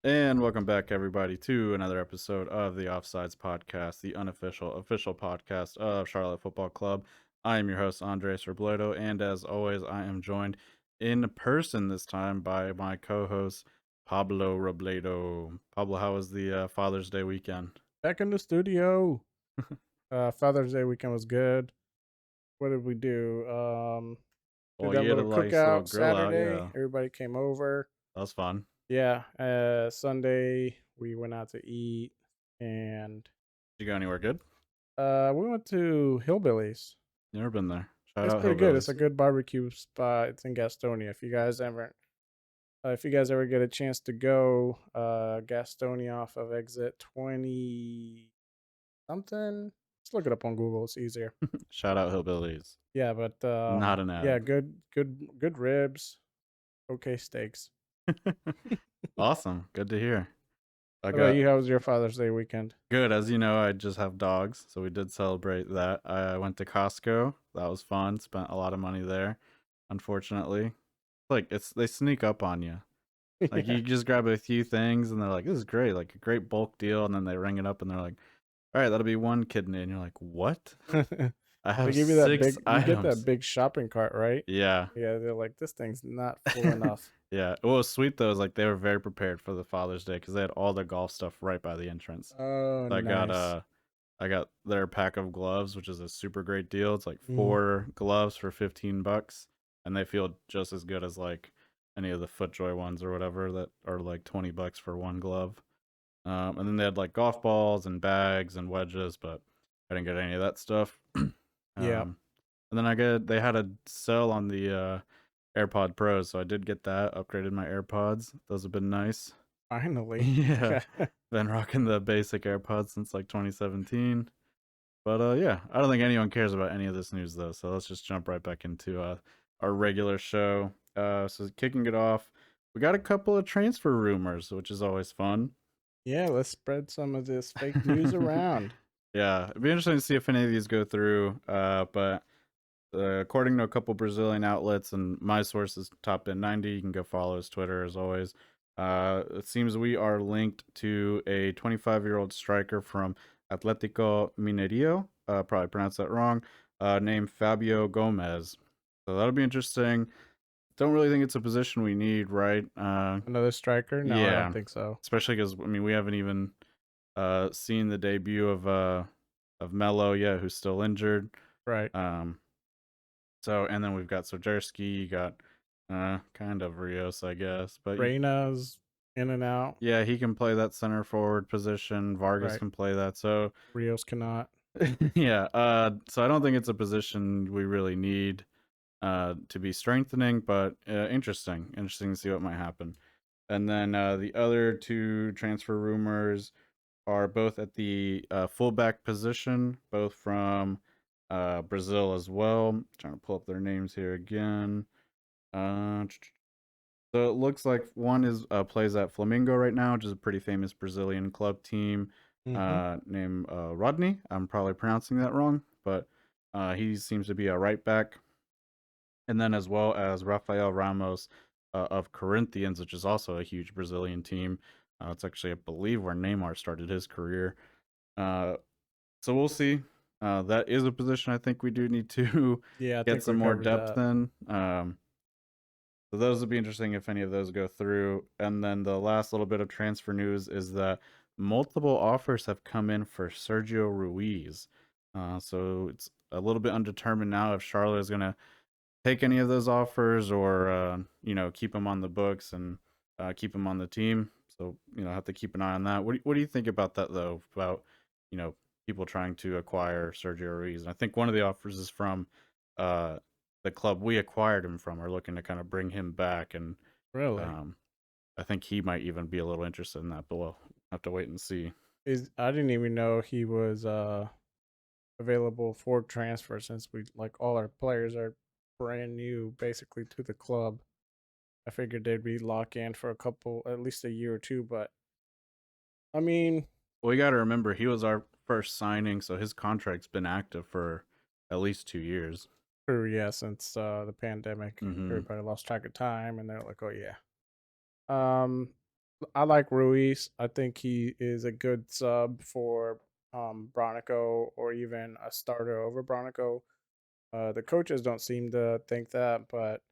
And welcome back, everybody, to another episode of the Offsides Podcast, the official podcast of Charlotte Football Club. I am your host, Andres Robledo, and as always, I am joined in person this time by my co-host, Pablo Robledo. Pablo, how was the Father's Day weekend? Back in the studio. Father's Day weekend was good. What did we do? Did Well, that you had a little nice little cookout grill out, Saturday. yeah. Everybody came over. That was fun. Yeah. Sunday we went out to eat, and Did you go anywhere good? we went to Hillbillies. Never been there. Shout It's out pretty good. It's a Hillbillies. good barbecue spot. It's in Gastonia. If you guys ever get a chance to go, Gastonia off of exit 20 something. Just look it up on Google. It's easier. Shout out Hillbillies. Yeah, but Not an yeah, ad. good ribs, okay steaks. Awesome. Good to hear. I What about got you? How was your Father's Day weekend? Good. As you know, I just have dogs, so we did celebrate that. I went to Costco. That was fun. Spent a lot of money there. Unfortunately, they sneak up on you. Like Yeah. you just grab a few things and they're like, "This is great, like a great bulk deal," and then they ring it up and they're like, "All right, that'll be one kidney," and you're like, "What? I They have give you that six big you get that items." big shopping cart, right? Yeah, Yeah, they're like, this thing's not full enough. yeah. What was sweet though is like they were very prepared for the Father's Day because they had all their golf stuff right by the entrance. Oh, So nice. I got their pack of gloves, which is a super great deal. It's like Mm, 4 gloves for $15, and they feel just as good as like any of the FootJoy ones or whatever that are like $20 for one glove. And then they had like golf balls and bags and wedges, but I didn't get any of that stuff. yeah, And then they had a sale on the AirPod Pros, so I did get that. Upgraded my AirPods. Those have been nice. finally. Yeah, been rocking the basic AirPods since like 2017. But yeah, I don't think anyone cares about any of this news though. So let's just jump right back into our regular show. So kicking it off, we got a couple of transfer rumors, which is always fun. Yeah, let's spread some of this fake news around. Yeah, it'd be interesting to see if any of these go through. But according to a couple Brazilian outlets and my sources, Top Bin 90, you can go follow his Twitter as always. It seems we are linked to a 25-year-old striker from Atletico Mineiro, probably pronounced that wrong, named Fabio Gomez. So that'll be interesting. Don't really think it's a position we need, right? Another striker? No, I don't Yeah, think so. especially because I mean we haven't even seen the debut of Mello yet, who's still injured. Right. Um, so and then we've got Sojerski, you got kind of Rios, I guess, but Reyna's in and out. yeah, he can play that center forward position. Vargas Right. can play that. So Rios cannot. yeah, so I don't think it's a position we really need to be strengthening, but interesting to see what might happen. And then the other two transfer rumors are both at the fullback position, both from Brazil as well. Trying to pull up their names here again. Uh, so it looks like one is plays at Flamengo right now, which is a pretty famous Brazilian club team Mm-hmm. named Rodney. I'm probably pronouncing that wrong, but he seems to be a right back. And then as well as Rafael Ramos of Corinthians, which is also a huge Brazilian team. It's actually, I believe, where Neymar started his career. Uh, so we'll see. That is a position I think we do need to Yeah, I get think some we more covered depth that. in. So those would be interesting if any of those go through. And then the last little bit of transfer news is that multiple offers have come in for Sergio Ruiz. So it's a little bit undetermined now if Charlotte is going to take any of those offers or keep him on the books and keep him on the team. So have to keep an eye on that. What do you think about that though? About you know people trying to acquire Sergio Ruiz. And I think one of the offers is from uh, the club we acquired him from. Are looking to kind of bring him back, and Really? um, I think he might even be a little interested in that. But we'll have to wait and see. Is I didn't even know he was available for transfer since we like all our players are brand new basically to the club. I figured they'd be locked in for a couple at least a year or two, but I mean, Well, you got to remember he was our first signing, so his contract's been active for at least 2 years. true, yeah, since the pandemic, Mm-hmm. everybody lost track of time and they're like, "Oh yeah." Um I like Ruiz. I think he is a good sub for Bronico or even a starter over Bronico. The coaches don't seem to think that, but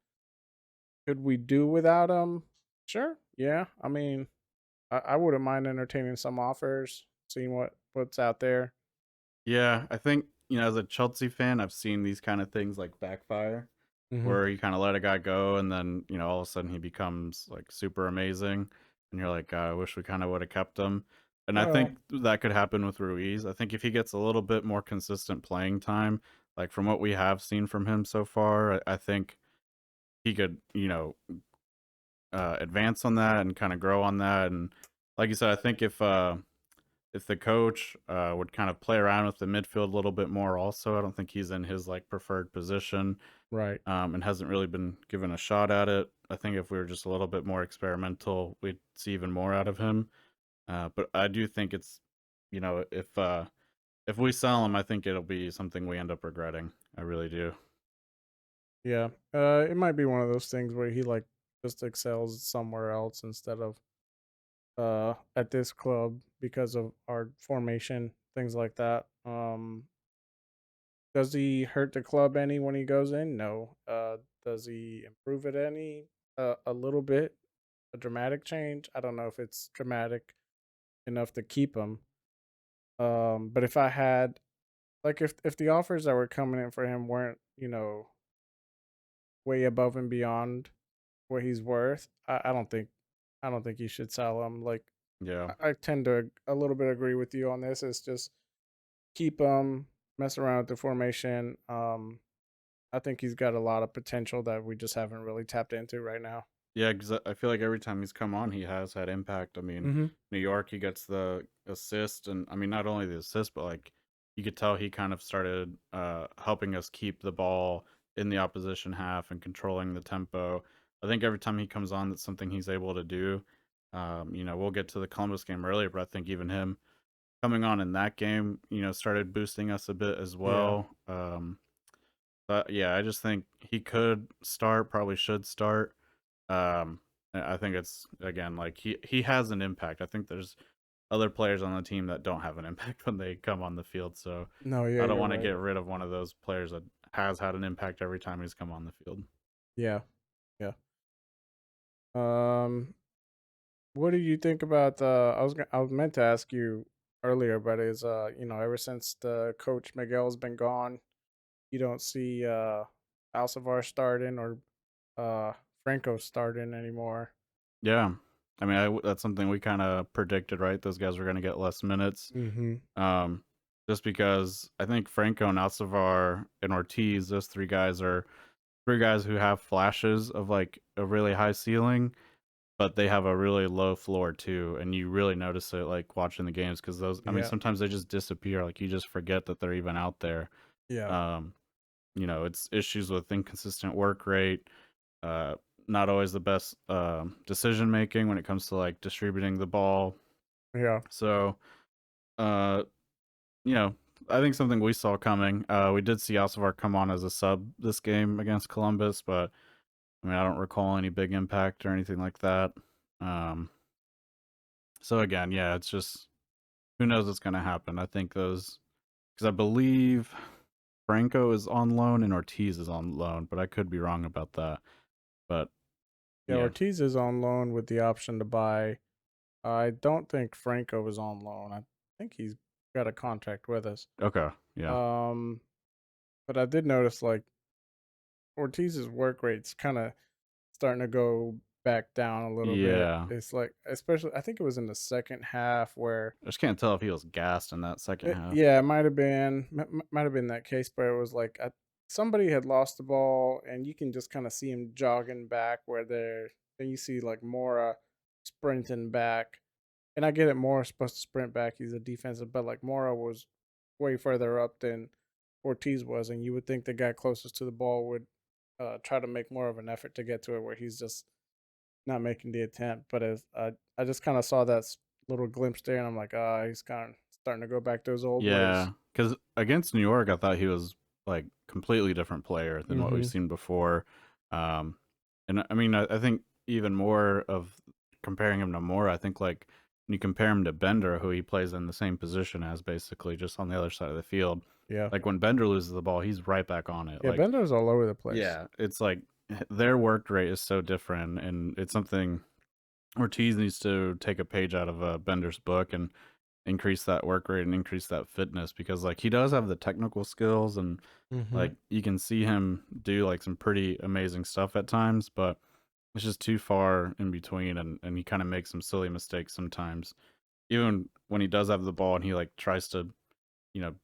could we do without him? Sure. Yeah. I mean, I wouldn't mind entertaining some offers, seeing what's out there. Yeah, I think, as a Chelsea fan, I've seen these kind of things like backfire, Hmm. where you kind of let a guy go and then, all of a sudden he becomes like super amazing. And you're like, God, I wish we kind of would have kept him. And I Well, think that could happen with Ruiz. I think if he gets a little bit more consistent playing time, like from what we have seen from him so far, I think he could, advance on that and kind of grow on that. And like you said, I think if the coach would kind of play around with the midfield a little bit more, also, I don't think he's in his like preferred position, right. and hasn't really been given a shot at it. I think if we were just a little bit more experimental, we'd see even more out of him. But I do think it's, if we sell him, I think it'll be something we end up regretting. I really do. Yeah. It might be one of those things where he like just excels somewhere else instead of at this club because of our formation, things like that. Does he hurt the club any when he goes in? No. Does he improve it any? A little bit, a dramatic change. I don't know if it's dramatic enough to keep him. But if I had like if the offers that were coming in for him weren't way above and beyond what he's worth, I don't think you should sell him. Like Yeah. I tend to a little bit agree with you on this. It's just keep him, mess around with the formation. I think he's got a lot of potential that we just haven't really tapped into right now. Yeah, because I feel like every time he's come on, he has had impact. I mean, Mm-hmm. New York, he gets the assist, and I mean, not only the assist, but like you could tell he kind of started helping us keep the ball in the opposition half and controlling the tempo. I think every time he comes on, that's something he's able to do. We'll get to the Columbus game earlier, but I think even him coming on in that game, started boosting us a bit as Yeah. well. But yeah, I just think he could start, probably should start. I think it's again like he has an impact. I think there's other players on the team that don't have an impact when they come on the field. So No, yeah, I don't you're want to right. get rid of one of those players that has had an impact every time he's come on the field. Yeah. Yeah. Um, what do you think about I was meant to ask you earlier, but is ever since the coach Miguel's been gone, you don't see Alcivar starting or Franco starting anymore. Yeah, I mean, that's something we kind of predicted, right? Those guys were going to get less minutes, Mm-hmm. um, just because I think Franco and Alcivar and Ortiz, those three guys are three guys who have flashes of like a really high ceiling, but they have a really low floor too, and you really notice it like watching the games because those. I mean, Yeah. sometimes they just disappear. Like you just forget that they're even out there. Yeah. Um, it's issues with inconsistent work rate, uh, not always the best decision making when it comes to like distributing the ball. Yeah. So, uh, you know, I think something we saw coming. We did see Alcivar come on as a sub this game against Columbus, but I mean, I don't recall any big impact or anything like that. Um, so again, yeah, it's just who knows what's going to happen. I think those because I believe Franco is on loan and Ortiz is on loan, but I could be wrong about that. But Yeah. yeah, Ortiz is on loan with the option to buy. I don't think Franco is on loan. I think he's got a contract with us. okay, yeah, Um, but I did notice like Ortiz's work rate's kind of starting to go back down a little bit. yeah. It's like, especially, I think it was in the second half where, I just can't tell if he was gassed in that second half. yeah, it might have been that case, but it was like somebody had lost the ball, and you can just kind of see him jogging back where then you see like Mora sprinting back. And I get it, Mora's supposed to sprint back. He's a defensive, but like Mora was way further up than Ortiz was, and you would think the guy closest to the ball would try to make more of an effort to get to it, where he's just not making the attempt. But as I just kind of saw that little glimpse there, and I'm like, ah, he's kind of starting to go back to his old ways. Yeah, because against New York, I thought he was like completely different player than what we've Mm-hmm. seen before. Um, and I mean, I think even more of comparing him to Moore. I think like when you compare him to Bender, who he plays in the same position as, basically just on the other side of the field. Yeah. Like when Bender loses the ball, he's right back on it. Yeah, Like Bender's all over the place. yeah, it's like their work rate is so different, and it's something Ortiz needs to take a page out of Bender's book and increase that work rate and increase that fitness, because like he does have the technical skills, and Mm-hmm. like you can see him do like some pretty amazing stuff at times, but it's just too far in between, and he kind of makes some silly mistakes sometimes. Even when he does have the ball and he like tries to,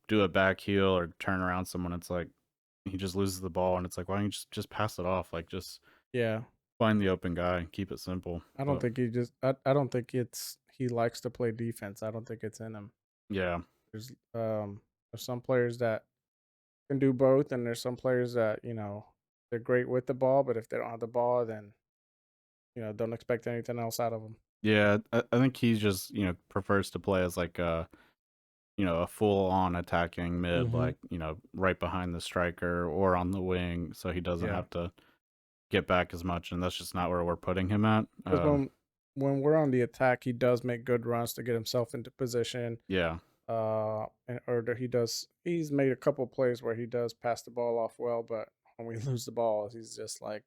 do a back heel or turn around someone, it's like he just loses the ball, and it's like, why don't you just pass it off? Like just Yeah. find the open guy and keep it simple. I don't But think he just I don't think it's he likes to play defense. I don't think it's in him. yeah, There's some players that can do both, and there's some players that, they're great with the ball, but if they don't have the ball, then, don't expect anything else out of them. yeah, I think he just prefers to play as like a full on attacking mid, Mm-hmm. like right behind the striker or on the wing, so he doesn't Yeah. have to get back as much, and that's just not where we're putting him at. Because when we're on the attack, he does make good runs to get himself into position. Yeah. He's made a couple plays where he does pass the ball off well, but when we lose the ball, he's just like,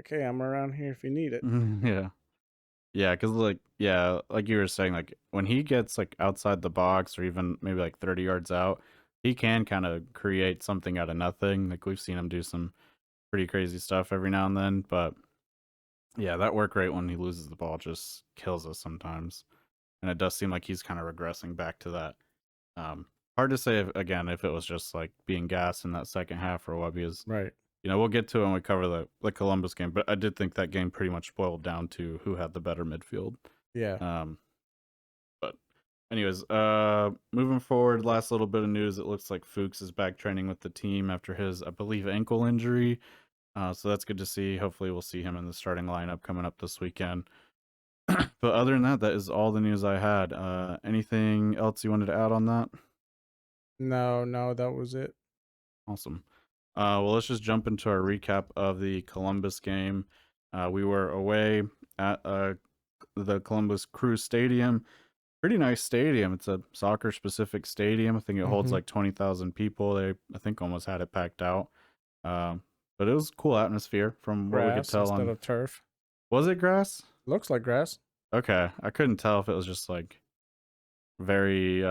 okay, I'm around here if you need it. Yeah. Yeah, because like you were saying, like when he gets like outside the box or even maybe like 30 yards out, he can kind of create something out of nothing. Like we've seen him do some pretty crazy stuff every now and then. But yeah, that work rate when he loses the ball just kills us sometimes. And it does seem like he's kind of regressing back to that. Um, Hard to say again if it was just like being gassed in that second half or what, because Right. we'll get to it when we cover the Columbus game, but I did think that game pretty much boiled down to who had the better midfield. Yeah. But anyways, moving forward, last little bit of news. It looks like Fuchs is back training with the team after his, I believe, ankle injury. So that's good to see. Hopefully, we'll see him in the starting lineup coming up this weekend. But other than that, that is all the news I had. Anything else you wanted to add on that? No, that was it. Awesome. Well, let's just jump into our recap of the Columbus game. We were away at the Columbus Crew Stadium. Pretty nice stadium. It's a soccer specific stadium. I think it holds Mm-hmm. like 20,000 people. They, I think, almost had it packed out. But it was cool atmosphere from what we could Grass tell instead on. of turf. Was it grass? Looks like grass. Okay. I couldn't tell if it was just like very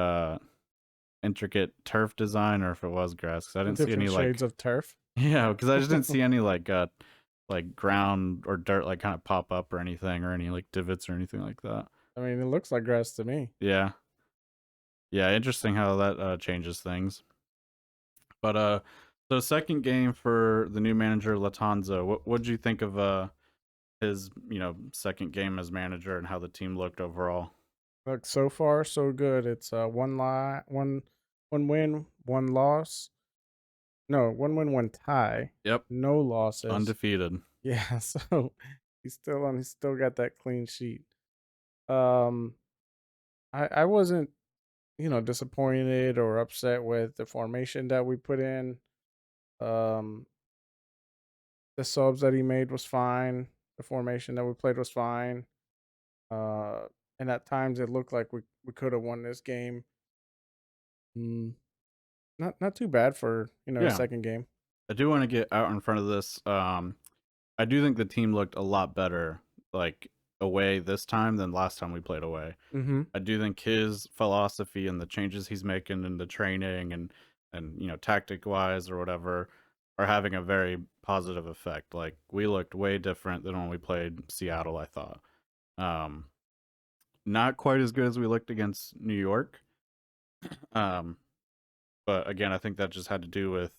intricate turf design or if it was grass, because I didn't see any Different shades like of turf. yeah, because I just didn't see any like ground or dirt like kind of pop up or anything, or any like divots or anything like that. I mean, it looks like grass to me. Yeah. Yeah, interesting how that changes things. But so second game for the new manager Latanza. What did you think of his second game as manager and how the team looked overall? Look, so far so good. It's one win, one loss. No, one win, one tie. Yep, No losses. undefeated. Yeah, so he's still got that clean sheet. Um, I wasn't disappointed or upset with the formation that we put in. Um, the subs that he made was fine. The formation that we played was fine. Uh, and at times it looked like we could have won this game. Mm, not too bad for a Yeah, second game. I do want to get out in front of this. I do think the team looked a lot better, like away this time than last time we played away. Mm-hmm. I do think his philosophy and the changes he's making in the training and tactic wise or whatever are having a very positive effect. Like we looked way different than when we played Seattle, I thought. Um Not quite as good as we looked against New York. Um but again, I think that just had to do with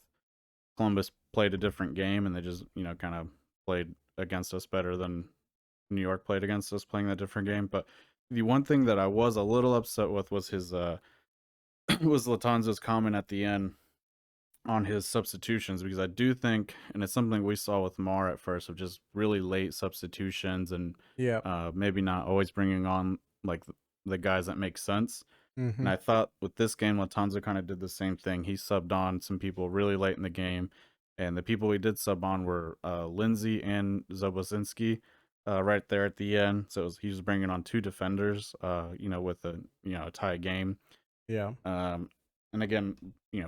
Columbus played a different game, and they just, kind of played against us better than New York played against us playing that different game. But the one thing that I was a little upset with was his was Latanza's comment at the end on his substitutions, because I do think, and it's something we saw with Mar at first, of just really late substitutions and Yeah. maybe not always bringing on like the guys that make sense. Mm-hmm. And I thought with this game, Latanza kind of did the same thing. He subbed on some people really late in the game, and the people we did sub on were Lindsay and Zobosinski. right there at the end. So he was bringing on two defenders, with a tie game. Yeah. And again,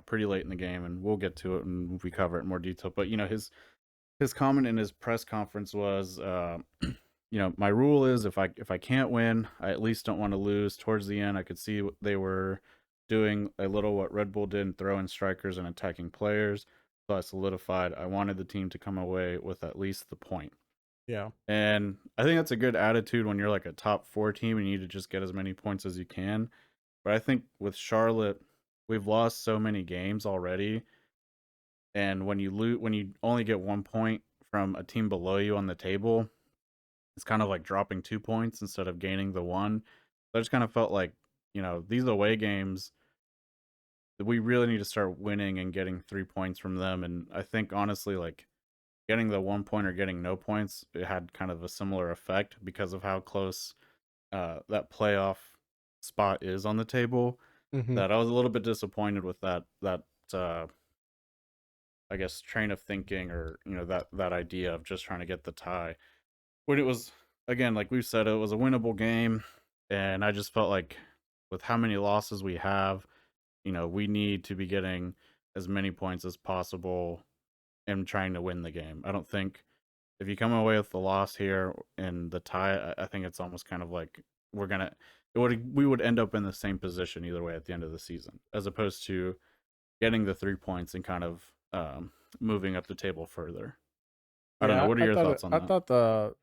pretty late in the game, and we'll get to it and we cover it in more detail. But his comment in his press conference was, my rule is if I can't win, I at least don't want to lose. Towards the end, I could see they were doing a little what Red Bull did, throwing strikers and attacking players. So I solidified. I wanted the team to come away with at least the point. Yeah. And I think that's a good attitude when you're like a top 4 team and you need to just get as many points as you can. But I think with Charlotte, we've lost so many games already, and when you only get 1 point from a team below you on the table, it's kind of like dropping 2 points instead of gaining the one. So I just kind of felt like, these away games, we really need to start winning and getting 3 points from them. And I think honestly, like getting the 1 point or getting no points, it had kind of a similar effect because of how close that playoff spot is on the table. Mm-hmm. That I was a little bit disappointed with that uh, I guess train of thinking, or that idea of just trying to get the tie. When it was, again, like we've said, it was a winnable game, and I just felt like with how many losses we have, we need to be getting as many points as possible and trying to win the game. I don't think if you come away with the loss here and the tie, I think it's almost kind of like we would end up in the same position either way at the end of the season, as opposed to getting the 3 points and kind of moving up the table further. I don't know. Yeah, What are your thoughts on I that? thought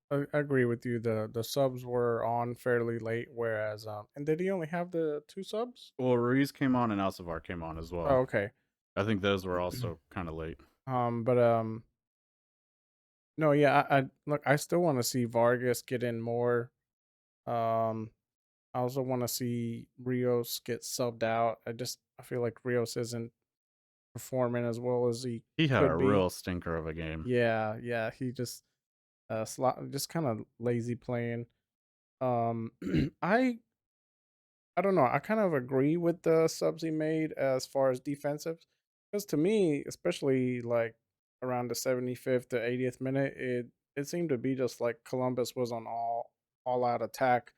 I agree with you. The subs were on fairly late, whereas and did he only have the two subs? Well, Ruiz came on and Alcivar came on as Oh, well. okay. I think those were also kind of late. But no, yeah, I look, I still want to see Vargas get in more. Um, I also want to see Rios get subbed out. I feel like Rios isn't performing as well as he He had a could be. real stinker of a game. Yeah, yeah, he just kind of lazy playing. Um, I I don't know. I kind of agree with the subs he made as far as defensive, because to me, especially like around the 75th to 80th minute, it seemed to be just like Columbus was on all out attack.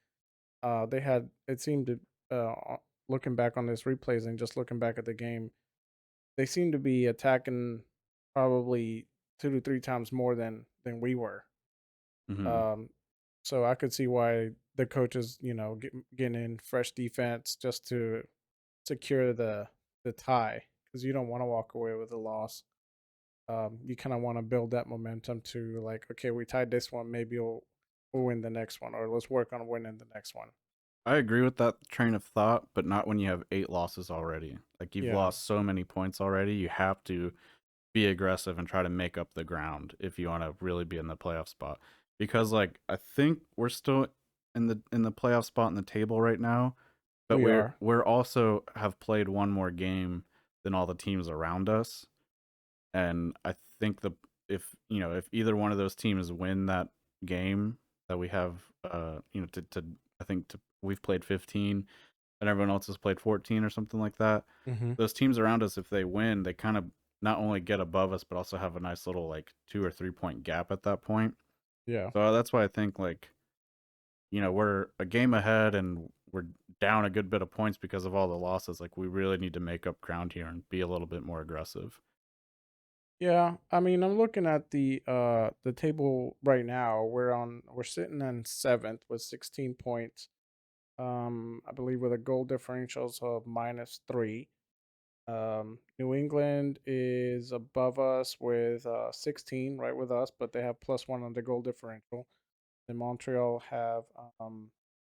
They had it seemed to looking back on this replays and just looking back at the game, they seemed to be attacking probably 2 to 3 times more than we were. Hmm. Um, so I could see why the coaches, getting in fresh defense just to secure the tie, because you don't want to walk away with a loss. You kind of want to build that momentum to like, okay, we tied this one, maybe we'll win the next one, or let's work on winning the next one. I agree with that train of thought, but not when you have 8 losses already. Like you've Yeah. lost so many points already. You have to be aggressive and try to make up the ground if you want to really be in the playoff spot. Because like I think we're still in the playoff spot in the table right now, but We are. we're also have played one more game than all the teams around us. And I think if either one of those teams win that game that we have, to I think we've played 15 and everyone else has played 14 or something like that. Mm-hmm. Those teams around us, if they win, they kind of not only get above us but also have a nice little like 2 or 3 point gap at that point. Yeah. So that's why I think like we're a game ahead and we're down a good bit of points because of all the losses. Like we really need to make up ground here and be a little bit more aggressive. Yeah, I mean, I'm looking at the table right now. We're sitting in seventh with 16 points. I believe with a goal differentials of -3. New England is above us with 16, right with us, but they have +1 on the goal differential. And Montreal have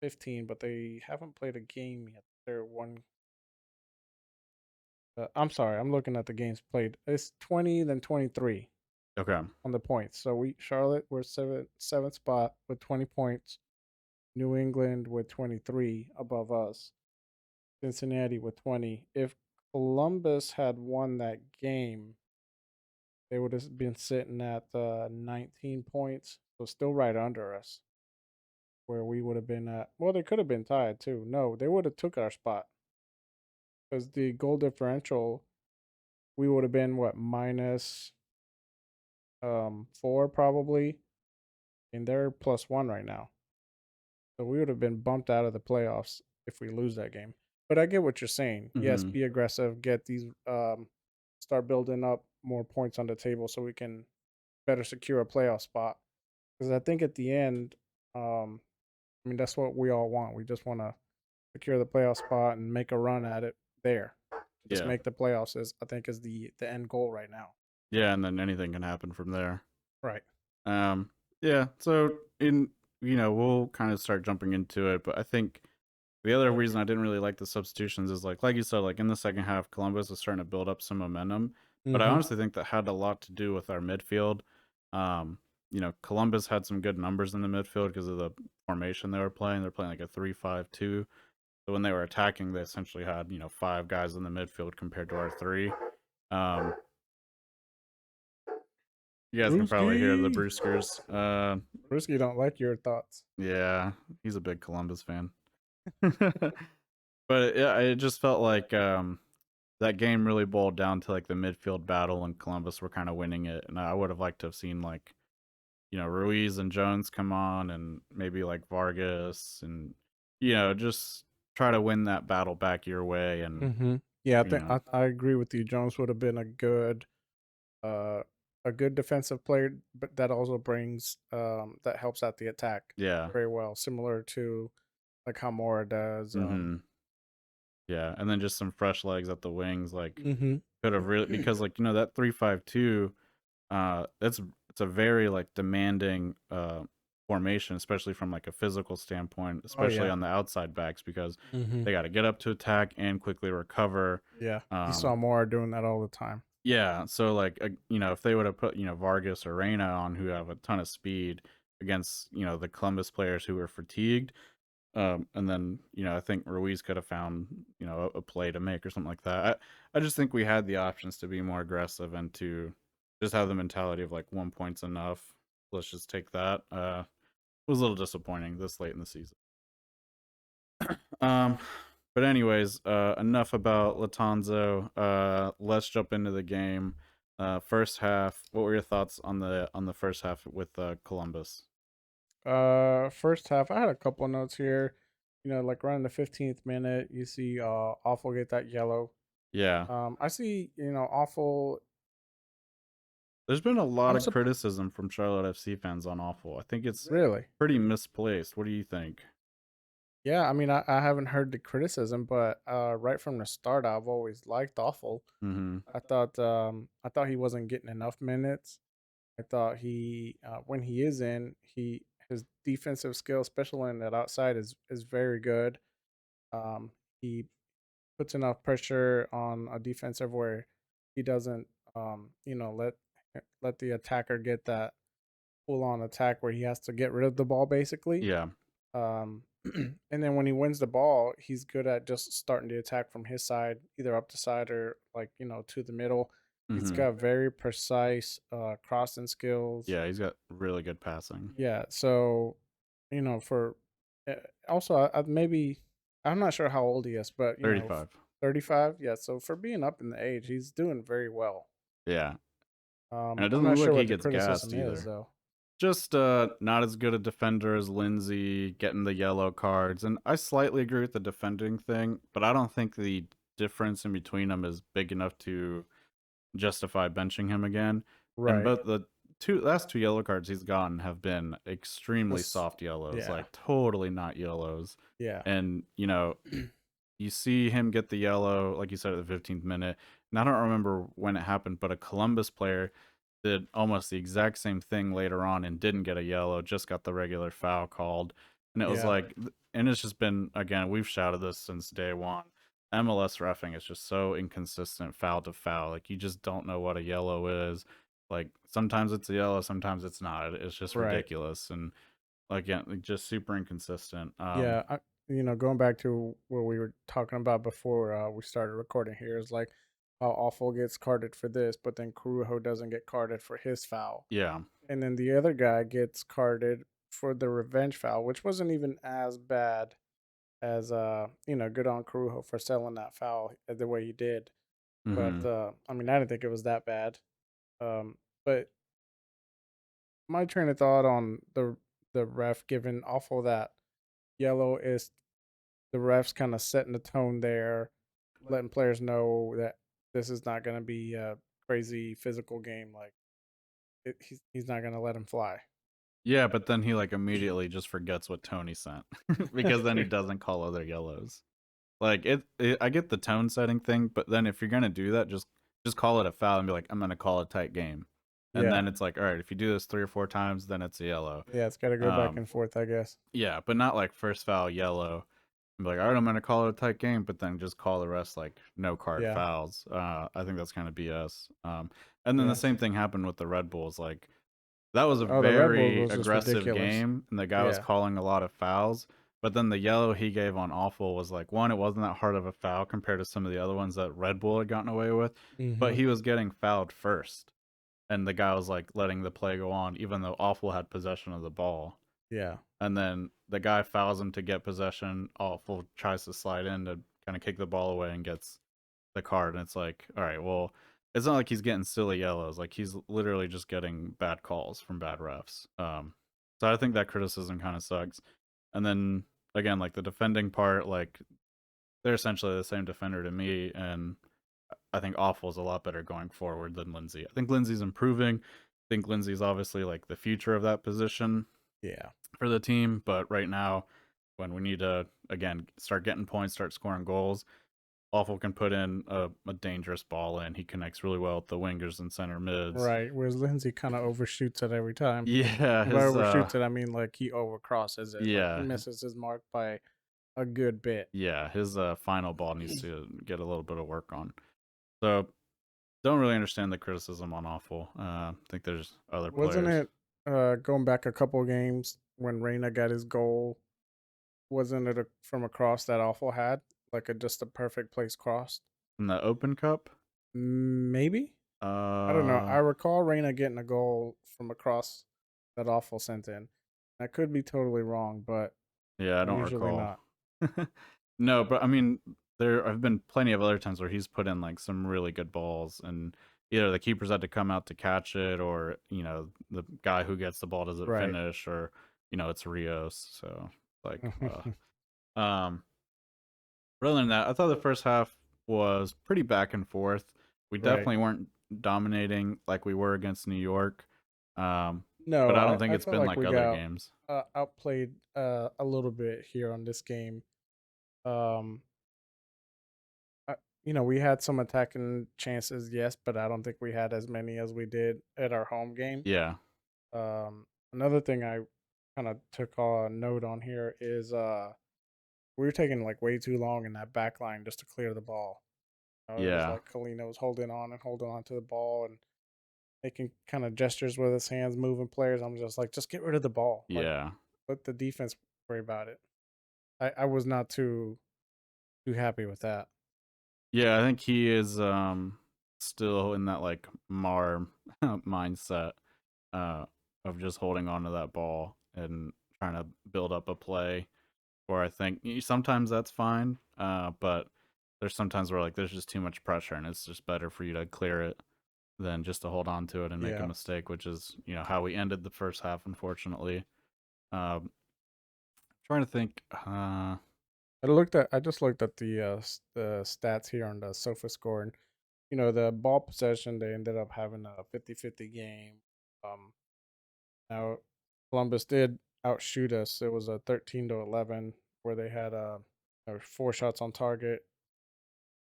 15, but they haven't played a game yet. They're one. I'm sorry, I'm looking at the games played. It's 20, then 23 Okay. on the points. So Charlotte, we're seventh spot with 20 points. New England with 23 above us. Cincinnati with 20. If Columbus had won that game, they would have been sitting at 19 points, so still right under us, where we would have been at. Well, they could have been tied too. No, they would have took our spot because the goal differential, we would have been what, minus 4 probably. and they're +1 right now. So we would have been bumped out of the playoffs if we lose that game. But I get what you're saying. Yes, Hmm. be aggressive, get these start building up more points on the table so we can better secure a playoff spot. Because I think at the end, um, I mean that's what we all want. We just want to secure the playoff spot and make a run at it there. Just Yeah. make the playoffs is I think is the end goal right now. Yeah, and then anything can happen from there. Right. Um, yeah, so we'll kind of start jumping into it, but I think the other reason I didn't really like the substitutions is like you said, like in the second half, Columbus was starting to build up some momentum. But I Mm-hmm. honestly think that had a lot to do with our midfield. Um, Columbus had some good numbers in the midfield because of the formation they were playing. They're playing like a 3-5-2. So when they were attacking, they essentially had, five guys in the midfield compared to our three. Um, you guys can probably hear the Brewski. Brewskers. Brewski don't like your thoughts. Yeah, he's a big Columbus fan. But yeah, it just felt like that game really boiled down to like the midfield battle, and Columbus were kind of winning it. And I would have liked to have seen like Ruiz and Jones come on, and maybe like Vargas, and just try to win that battle back your way. And Mm-hmm. Yeah, I you think know, I agree with you. Jones would have been uh a good defensive player, but that also brings that helps out the attack yeah, very well, similar to like how Mora does. mm-hmm, yeah, and then just some fresh legs at the wings, like Mm-hmm. could have really, because like that 3-5-2, it's a very like demanding formation, especially from like a physical standpoint, Oh especially yeah. on the outside backs, because Mm-hmm. they got to get up to attack and quickly recover. Yeah, you saw um Mora doing that all the time. yeah, so like if they would have put Vargas or Reina on, who have a ton of speed, against the Columbus players who were fatigued, and then I think Ruiz could have found a play to make or something like that. I just think we had the options to be more aggressive and to just have the mentality of like 1 point's enough. Let's just take that. It was a little disappointing this late in the season. Um, but anyways, enough about Latanzo. Let's jump into the game. First half. What were your thoughts on the first half with Columbus? First half, I had a couple of notes here. Like around the 15th minute, you see Awful get that yellow. Yeah, I see, Awful. there's been a lot I'm of criticism from Charlotte FC fans on Awful. I think it's really. pretty misplaced. What do you think? Yeah, I mean, I haven't heard the criticism, but right from the start, I've always liked Awful. Mm-hmm. I thought he wasn't getting enough minutes. I thought he when he is in, he his defensive skill, especially in that outside, is very good. He puts enough pressure on a defensive where he doesn't let the attacker get that full on attack where he has to get rid of the ball basically. Yeah. And then when he wins the ball, he's good at just starting the attack from his side, either up the side or like to the middle. He's Mm-hmm. got very precise crossing skills. Yeah, he's got really good passing. Yeah, so for uh, also maybe I'm not sure how old he is, but 35. 35. Yeah, so for being up in the age, he's doing very well. Yeah, and it I'm doesn't not look sure like he what the gets gassed criticism is either. though. Just not as good a defender as Lindsay, getting the yellow cards. And I slightly agree with the defending thing, but I don't think the difference in between them is big enough to justify benching him again. And Right. both the last two yellow cards he's gotten have been extremely This, soft yellows, yeah, like totally not yellows. yeah, And you see him get the yellow, like you said, at the 15th minute. And I don't remember when it happened, but a Columbus player did almost the exact same thing later on and didn't get a yellow, just got the regular foul called. And it was yeah, like, and it's just been, again, we've shouted this since day one. MLS refing is just so inconsistent, foul to foul. Like, you just don't know what a yellow is. Like, sometimes it's a yellow, sometimes it's not. It's just right. ridiculous. And again, like, just super inconsistent. Yeah, going back to what we were talking about before we started recording here is like how Awful gets carded for this, but then Kuruho doesn't get carded for his foul. Yeah. And then the other guy gets carded for the revenge foul, which wasn't even as bad as good on Kuruho for selling that foul the way he did. But Mm-hmm. I mean, I didn't think it was that bad. Um, but my train of thought on the ref giving awful that yellow is the refs kind of setting the tone there, letting players know that this is not going to be a crazy physical game. Like he's not going to let him fly. Yeah, but then he like immediately just forgets what Tony sent because then he True. doesn't call other yellows. Like I get the tone setting thing, but then if you're gonna do that, just call it a foul and be like, I'm gonna call a tight game, and Yeah, then it's like, all right, if you do this 3 or 4 times, then it's a yellow. yeah, it's got to go back Um, and forth, I guess. yeah, but not like first foul yellow. And be like, all right, I'm gonna call it a tight game, but then just call the rest like no card Yeah, fouls. I think that's kind of BS. And then the yeah. same thing happened with the Red Bulls. Like that was a Oh, the Red Bulls very was just aggressive ridiculous. game, and the guy was Yeah. calling a lot of fouls. But then the yellow he gave on Awful was like, one, it wasn't that hard of a foul compared to some of the other ones that Red Bull had gotten away with, but Hmm. he was getting fouled first, and the guy was like letting the play go on, even though Awful had possession of the ball. Yeah. And then the guy fouls him to get possession. Awful tries to slide in to kind of kick the ball away and gets the card. And it's like, all right, well, it's not like he's getting silly yellows. Like he's literally just getting bad calls from bad refs. So I think that criticism kind of sucks. And then again, like the defending part, like they're essentially the same defender to me, and I think Awful's a lot better going forward than Lindsay. I think Lindsay's improving. I think Lindsay's obviously like the future of that position Yeah. for the team, but right now, when we need to again start getting points, start scoring goals, Awful can put in a dangerous ball in. He connects really well with the wingers and center mids. Right. Whereas Lindsay kind of overshoots it every time. Yeah, And by his overshoots it, I mean like he overcrosses it. Like he yeah, misses his mark by a good bit. his final ball needs to get a little bit of work on. So don't really understand the criticism on Awful. I think there's other Wasn't players it going back a couple games when Reina got his goal? Wasn't it from a cross that Awful had? Like just a perfect place crossed? in the Open Cup. Maybe? I don't know. Uh, I recall Reina getting a goal from a cross that Awful sent in. I could be totally wrong, but yeah, I don't usually recall. not. No, but I mean, there have been plenty of other times where he's put in like some really good balls, and either the keepers had to come out to catch it, or the guy who gets the ball doesn't Right. finish, or it's Rios. So like, um, rather than that, I thought the first half was pretty back and forth. We Right. definitely weren't dominating like we were against New York, um, but No, I don't think I it's felt been like like we other got games. outplayed a little bit here on this game. Um, I, we had some attacking chances, yes, but I don't think we had as many as we did at our home game. Yeah, Another thing I kind of took a note on here is we were taking like way too long in that back line just to clear the ball. It was yeah, like Kalina was holding on to the ball and making kind of gestures with his hands, moving players. I'm just like, just get rid of the ball. Like, yeah. let the defense worry about it. I was not too happy with that. Yeah, I think he is still in that like Mar mindset uh of just holding on to that ball and trying to build up a play where I think sometimes that's fine, but there's sometimes where like there's just too much pressure and it's just better for you to clear it than just to hold on to it and make a Yeah. mistake, which is, how we ended the first half unfortunately. Trying to think I just looked at the stats here on the sofa score, and the ball possession they ended up having a 50-50 game. Um, Now Columbus did outshoot us. It was a 13-11 where they had there were 4 shots on target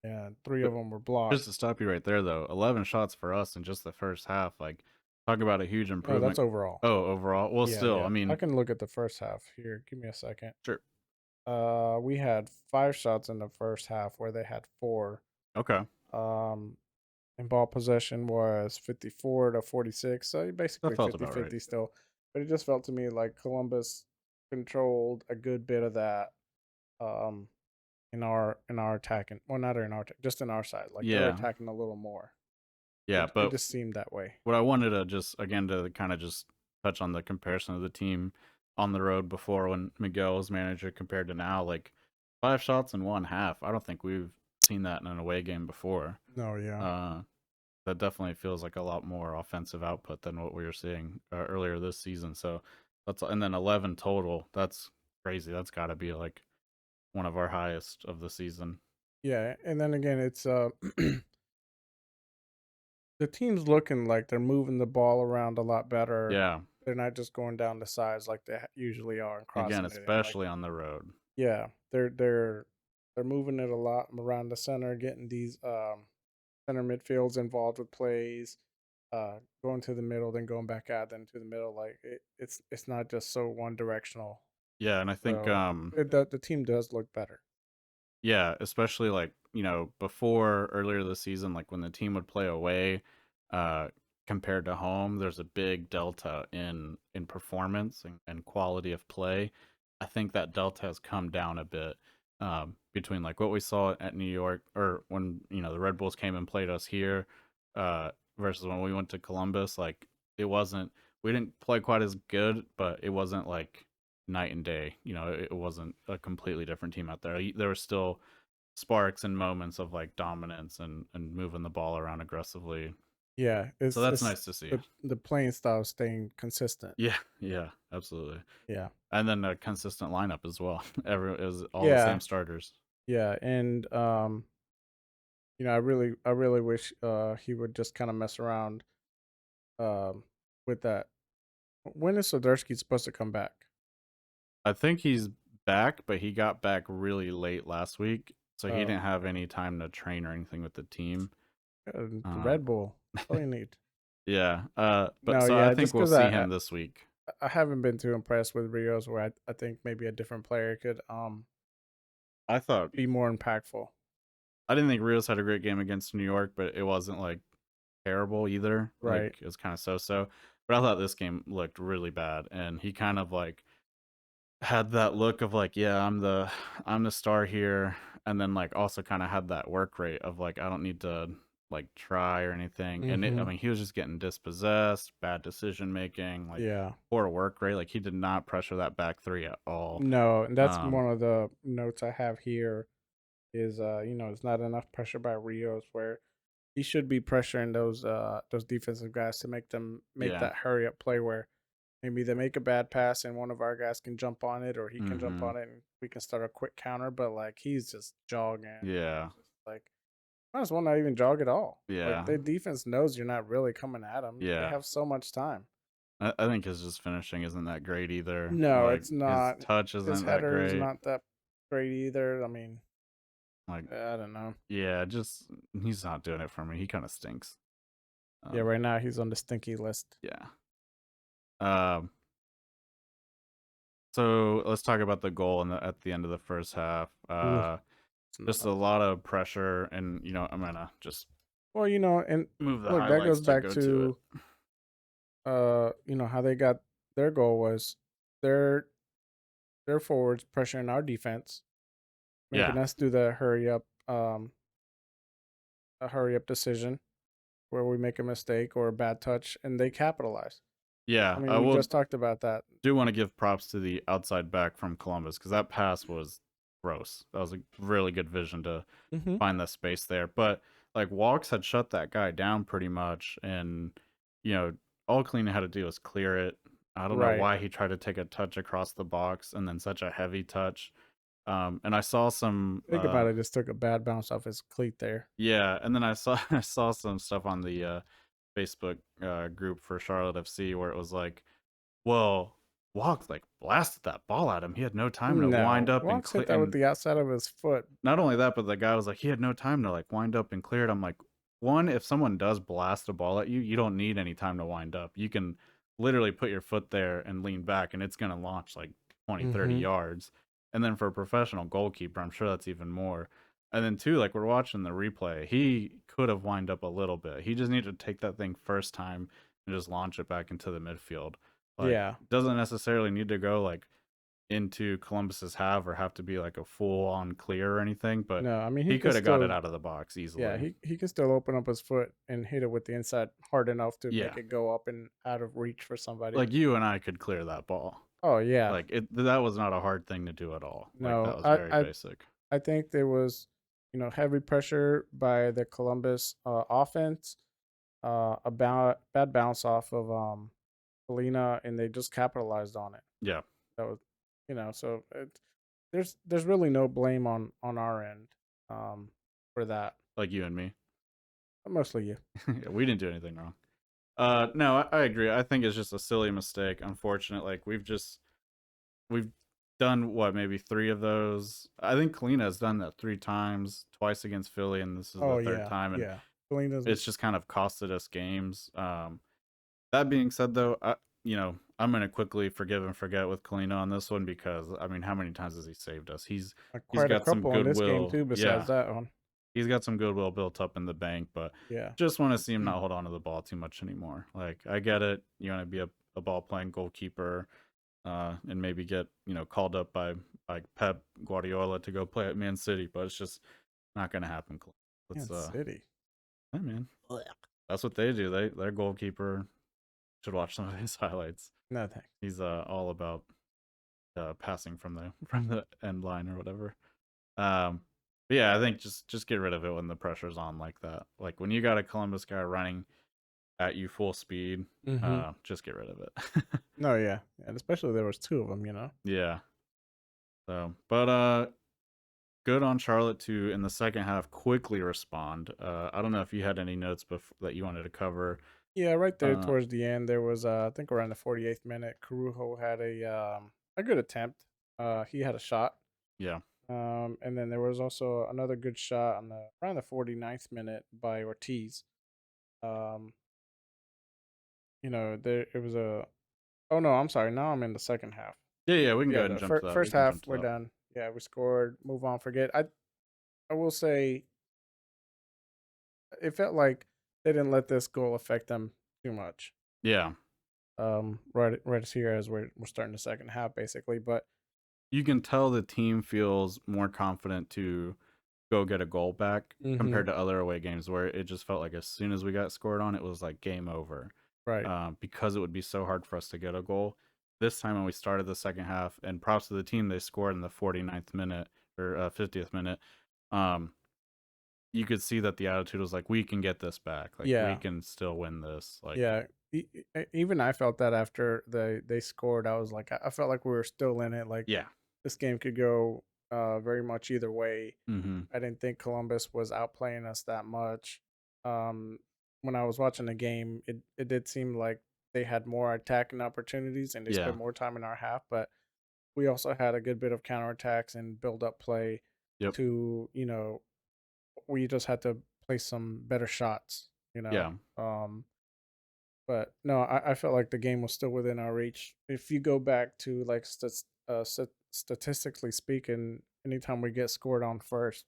and three but of them were just blocked. to stop you right there, though, 11 shots for us in just the first half. Like, talk about a huge No, that's improvement. overall. Oh, overall. Well, Yeah, still, yeah. I I mean, can look at the first half here. Give me a second. sure. We had 5 shots in the first half where they had four. Okay. Um, and ball possession was 54-46. So That basically felt 50 about right. 50 still. But it just felt to me like Columbus controlled a good bit of that um, in our attacking. Well, not in our just in our side. Like they were Yeah. attacking a little more. Yeah. It But just seemed that way. what I wanted to just, again, to kind of just touch on the comparison of the team on the road before when Miguel was manager compared to now, like 5 shots in one half. I don't think we've seen that in an away game before. No, yeah. Uh, that definitely feels like a lot more offensive output than what we were seeing earlier this season. So and then 11 total. That's crazy. That's got to be like one of our highest of the season. Yeah, and then again, it's the team's looking like they're moving the ball around a lot better. Yeah. They're not just going down the sides like they usually are and Again, crossing it in. Like, especially on the road. yeah, they're moving it a lot around the center, getting these center midfields involved with plays, going to the middle, then going back out, then to the middle. Like it's not just so one directional. Yeah, and I think So the team does look better. yeah, especially like, before earlier this season, like when the team would play away, uh, compared to home, there's a big delta in performance and quality of play. I think that delta has come down a bit, between like what we saw at New York, or when, the Red Bulls came and played us here, uh, versus when we went to Columbus. Like it wasn't, we didn't play quite as good, but it wasn't like night and day. It wasn't a completely different team out there. There were still sparks and moments of like dominance and moving the ball around aggressively. Yeah, So that's it's nice to see. the playing style staying consistent. Yeah, yeah, absolutely. Yeah, And then a consistent lineup as well. It was all the yeah, same starters. yeah, and I really wish he would just kind of mess around with that. When is Soderski supposed to come back? I think he's back, but he got back really late last week, so he Oh, didn't have any time to train or anything with the team. the Um, Red Bull. That's all you need. yeah, but No, so I yeah, think just we'll because see him this week. I haven't been too impressed with Rios, where I think maybe a different player could I thought be more impactful. I didn't think Rios had a great game against New York, but it wasn't like terrible either. Right. Like it was kind of so. But I thought this game looked really bad, and he kind of like had that look of like, yeah, I'm the star here, and then like also kind of had that work rate of like I don't need to like try or anything. And I Mm-hmm. mean, he was just getting dispossessed, bad decision making, like Yeah. poor work rate. Like he did not pressure that back three at all. No, and that's Um, one of the notes I have here is it's not enough pressure by Rios where he should be pressuring those defensive guys to make them make yeah. that hurry up play where maybe they make a bad pass and one of our guys can jump on it or he can jump Mm-hmm. on it and we can start a quick counter, but like he's just jogging. Yeah. It's just like might as well not even jog at all. Like Yeah. the defense knows you're not really coming at them. They Yeah. have so much time. I think his just finishing isn't that great either. No, Like it's his not. touch His isn't that header is great. not that great either. I mean, Like I don't know. yeah, just he's not doing it for me. He kind of stinks. Yeah, Um, right now he's on the stinky list. yeah. Um. So let's talk about the goal at the end of the first half. Ooh, Just a lot of pressure, and I'm gonna just well, and move the look, that highlights goes to back go to it. to how they got their goal was their their forwards pressuring our defense, making Yeah, us do the a hurry up decision where we make a mistake or a bad touch and they capitalize. I yeah. I mean, we will just talked about that. do want to give props to the outside back from Columbus because that pass was gross. That was a really good vision to Mm-hmm. find that space there. But like Walks had shut that guy down pretty much, and you know all Clean had to do was clear it. I don't know Right. why he tried to take a touch across the box and then such a heavy touch. And I saw some, Think about it. Just took a bad bounce off his cleat there. yeah, and then I saw I saw some stuff on the Facebook group for Charlotte FC where it was like, well, Walk like blasted that ball at him. He had no time to wind No, up and Walks clear, hit that with and the outside of his foot. not only that, but the guy was like, he had no time to like wind up and clear it. I'm like, one, if someone does blast a ball at you, you don't need any time to wind up. You can literally put your foot there and lean back, and it's going to launch like 20, 30 Mm-hmm. yards. And then for a professional goalkeeper, I'm sure that's even more. And then, two, like we're watching the replay, he could have wind up a little bit. He just needed to take that thing first time and just launch it back into the midfield. Like, Yeah. doesn't necessarily need to go like into Columbus's half or have to be like a full on clear or anything, but No, I mean he he can could have got it still. out of the box Yeah, easily. he can still open up his foot and hit it with the inside hard enough to Yeah. make it go up and out of reach for somebody. Like you and I could clear that ball. Oh yeah. Like that was not a hard thing to do at all. Like No, that was very I basic. I think there was heavy pressure by the Columbus offense, a bad bounce off of Polina, and they just capitalized on it. Yeah, That was, so there's really no blame on our end for that. like you and me. Mostly you. Yeah, we didn't do anything wrong. No, I agree. I think it's just a silly mistake. Unfortunate. Like we've done what, maybe 3 of those. I think Kalina has done that 3 times, twice against Philly, and this is the Oh third yeah, time, and yeah. Polina's it's just kind of costed us games. That being said, though, I'm gonna quickly forgive and forget with Kalina on this one because I mean, how many times has he saved us? He's quite a got some couple in this game goodwill. too. Besides Yeah, that one, he's got some goodwill built up in the bank, but yeah. just want to see him not hold on to the ball too much anymore. Like I get it, you want to be a ball playing goalkeeper, and maybe get called up by Pep Guardiola to go play at Man City, but it's just not gonna happen. Let's Man City. hey man, that's what they do. Their goalkeeper should watch some of his highlights. No thanks. He's all about passing from the from the end line or whatever. Um, but yeah, I think just get rid of it when the pressure's on like that. Like when you got a Columbus guy running at you full speed, Mm-hmm. just get rid of it. No, yeah, and especially there was 2 of them. Yeah. So, but good on Charlotte to in the second half quickly respond. I don't know if you had any notes that you wanted to cover. Yeah, right there Uh, towards the end, there was I think around the 48th minute, Carujo had a good attempt. He had a shot. yeah, And then there was also another good shot on the around the 49th minute by Ortiz. Um, there it was a. Oh no, I'm sorry. Now I'm in the second half. yeah. We can go Yeah, ahead and the jump to that. We first can half jump to we're that. done. Yeah, we scored. Move on. Forget. I will say it felt like they didn't let this goal affect them too much. Yeah, Right here as we're starting the second half basically, but you can tell the team feels more confident to go get a goal back mm-hmm, compared to other away games where it just felt like as soon as we got scored on, it was like game over. right. Because it would be so hard for us to get a goal. This time when we started the second half, and props to the team, they scored in the 49th minute or 50th minute. Um, you could see that the attitude was like, we can get this back. Like we Yeah, can still win this. Like yeah. Even I felt that after they scored, I was like, I felt like we were still in it. Like yeah, this game could go very much either way. mm-hmm. I didn't think Columbus was outplaying us that much. Um, when I was watching the game, it did seem like they had more attacking opportunities and they Yeah, spent more time in our half, but we also had a good bit of counterattacks and build up play yep, to, we just had to play some better shots, you know. yeah, But no, I felt like the game was still within our reach. If you go back to like statistically speaking, anytime we get scored on first,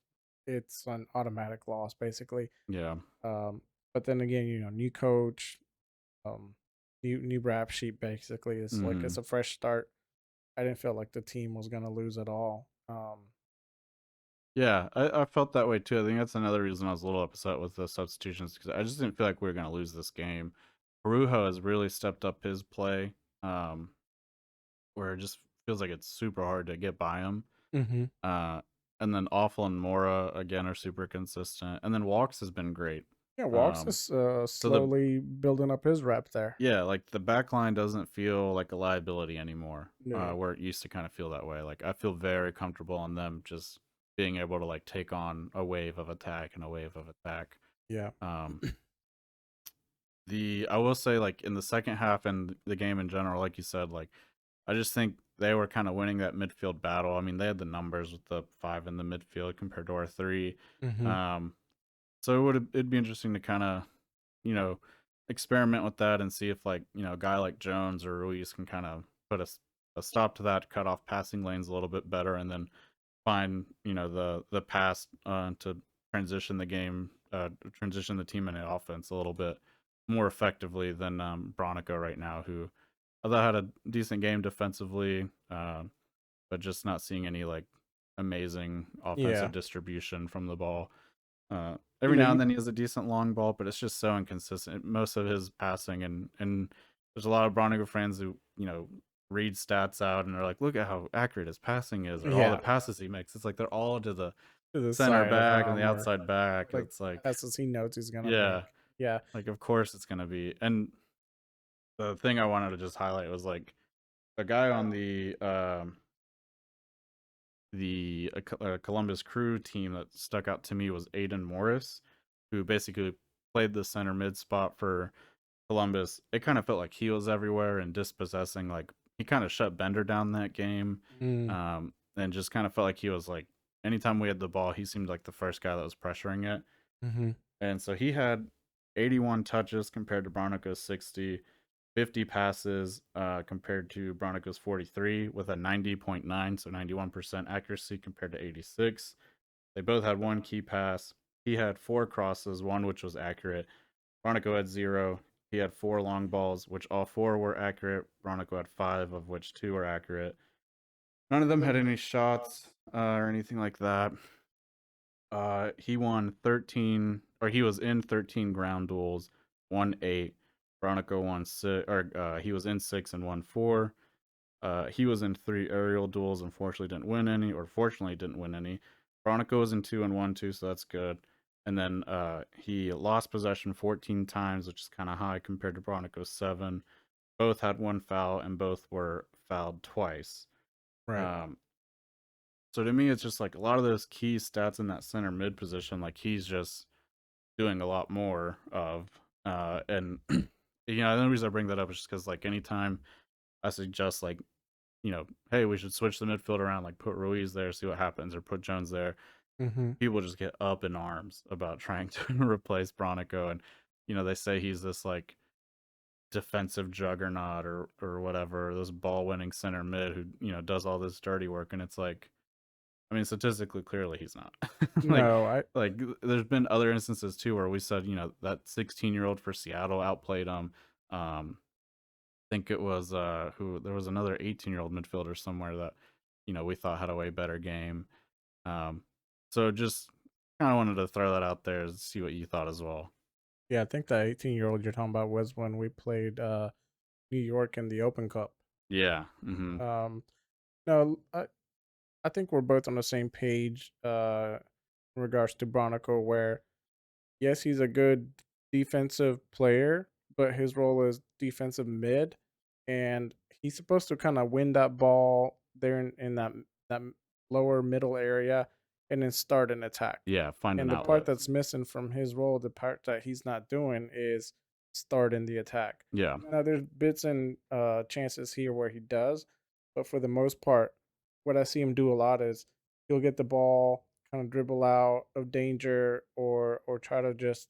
it's an automatic loss basically. yeah. Um, but then again, new coach, um, new rap sheet basically. It's like Mm-hmm. it's a fresh start. I didn't feel like the team was gonna lose at all. Yeah, I felt that way too. I think that's another reason I was a little upset with the substitutions because I just didn't feel like we were going to lose this game. Perujo has really stepped up his play, um, where it just feels like it's super hard to get by him. Mm-hmm. Uh, and then Awful and Mora again are super consistent, and then Walks has been great. Yeah, Walks Um, is so the slowly building up his rep there. yeah, like the back line doesn't feel like a liability anymore, No. where it used to kind of feel that way. Like I feel very comfortable on them just being able to like take on a wave of attack and a wave of attack. Yeah. Um, I will say like in the second half and the game in general, like you said, like I just think they were kind of winning that midfield battle. I mean, they had the numbers with the 5 in the midfield compared to our 3. Mm-hmm. Um, so it'd be interesting to kind of you know experiment with that and see if like a guy like Jones or Ruiz can kind of put a stop to that, cut off passing lanes a little bit better, and then find the pass to transition the game, transition the team in the offense a little bit more effectively than Bronico right now, who I thought had a decent game defensively, but just not seeing any like amazing Yeah. offensive distribution from the ball. You Every know, now and you then he has a decent long ball, but it's just so inconsistent. Most of his passing and there's a lot of Bronico fans who read stats out and they're like, look at how accurate his passing is, or all the yeah, passes he makes. It's like they're all to the to the center side of back and the or outside back. like It's like, passes he knows he's gonna yeah, make. Yeah. Like, of course it's gonna be. And the thing I wanted to just highlight was like a guy on the Columbus Crew team that stuck out to me was Aiden Morris, who basically played the center mid spot for Columbus. It kind of felt like he was everywhere and dispossessing. Like he kind of shut Bender down that game, Mm. and just kind of felt like he was like anytime we had the ball, he seemed like the first guy that was pressuring it. Mm-hmm. And so he had 81 touches compared to Bronico's 60, 50 passes compared to Bronico's 43 with a 90.9, so 91% accuracy compared to 86. They both had one key pass. He had 4 crosses, one which was accurate. Bronico had 0. He had 4 long balls, which all 4 were accurate. Bronico had 5, of which 2 were accurate. None of them had any shots or anything like that. He won 13, or he was in 13 ground duels, won 8. Bronico won 6, or he was in 6 and won 4. He was in 3 aerial duels, unfortunately didn't win any, or fortunately didn't win any. Bronico was in 2 and won 2, so that's good. And then he lost possession 14 times, which is kind of high compared to Bronico's 7. Both had 1 foul, and both were fouled twice. Right. So to me, it's just like a lot of those key stats in that center mid position, like he's just doing a lot more of. And the only reason I bring that up is just because like anytime I suggest like, hey, we should switch the midfield around, like put Ruiz there, see what happens, or put Jones there. Mm-hmm. People just get up in arms about trying to replace Bronico, and they say he's this like defensive juggernaut or whatever, this ball winning center mid who does all this dirty work, and it's like, I mean, statistically, clearly he's not. like, No, I. like there's been other instances too where we said, that 16-year-old for Seattle outplayed him. I think it was who there was another 18-year-old midfielder somewhere that we thought had a way better game. So just kind of wanted to throw that out there to see what you thought as well. Yeah, I think the 18-year-old you're talking about was when we played New York in the Open Cup. Yeah. Mm-hmm. No, I think we're both on the same page in regards to Bronico, where yes, he's a good defensive player, but his role is defensive mid, and he's supposed to kind of win that ball there in that lower middle area, and then start an attack. Yeah. Find And an the part outlet. that's missing from his role, the part that he's not doing, is starting the attack. Yeah. Now, there's bits and chances here where he does, but for the most part, what I see him do a lot is he'll get the ball, kind of dribble out of danger, or try to just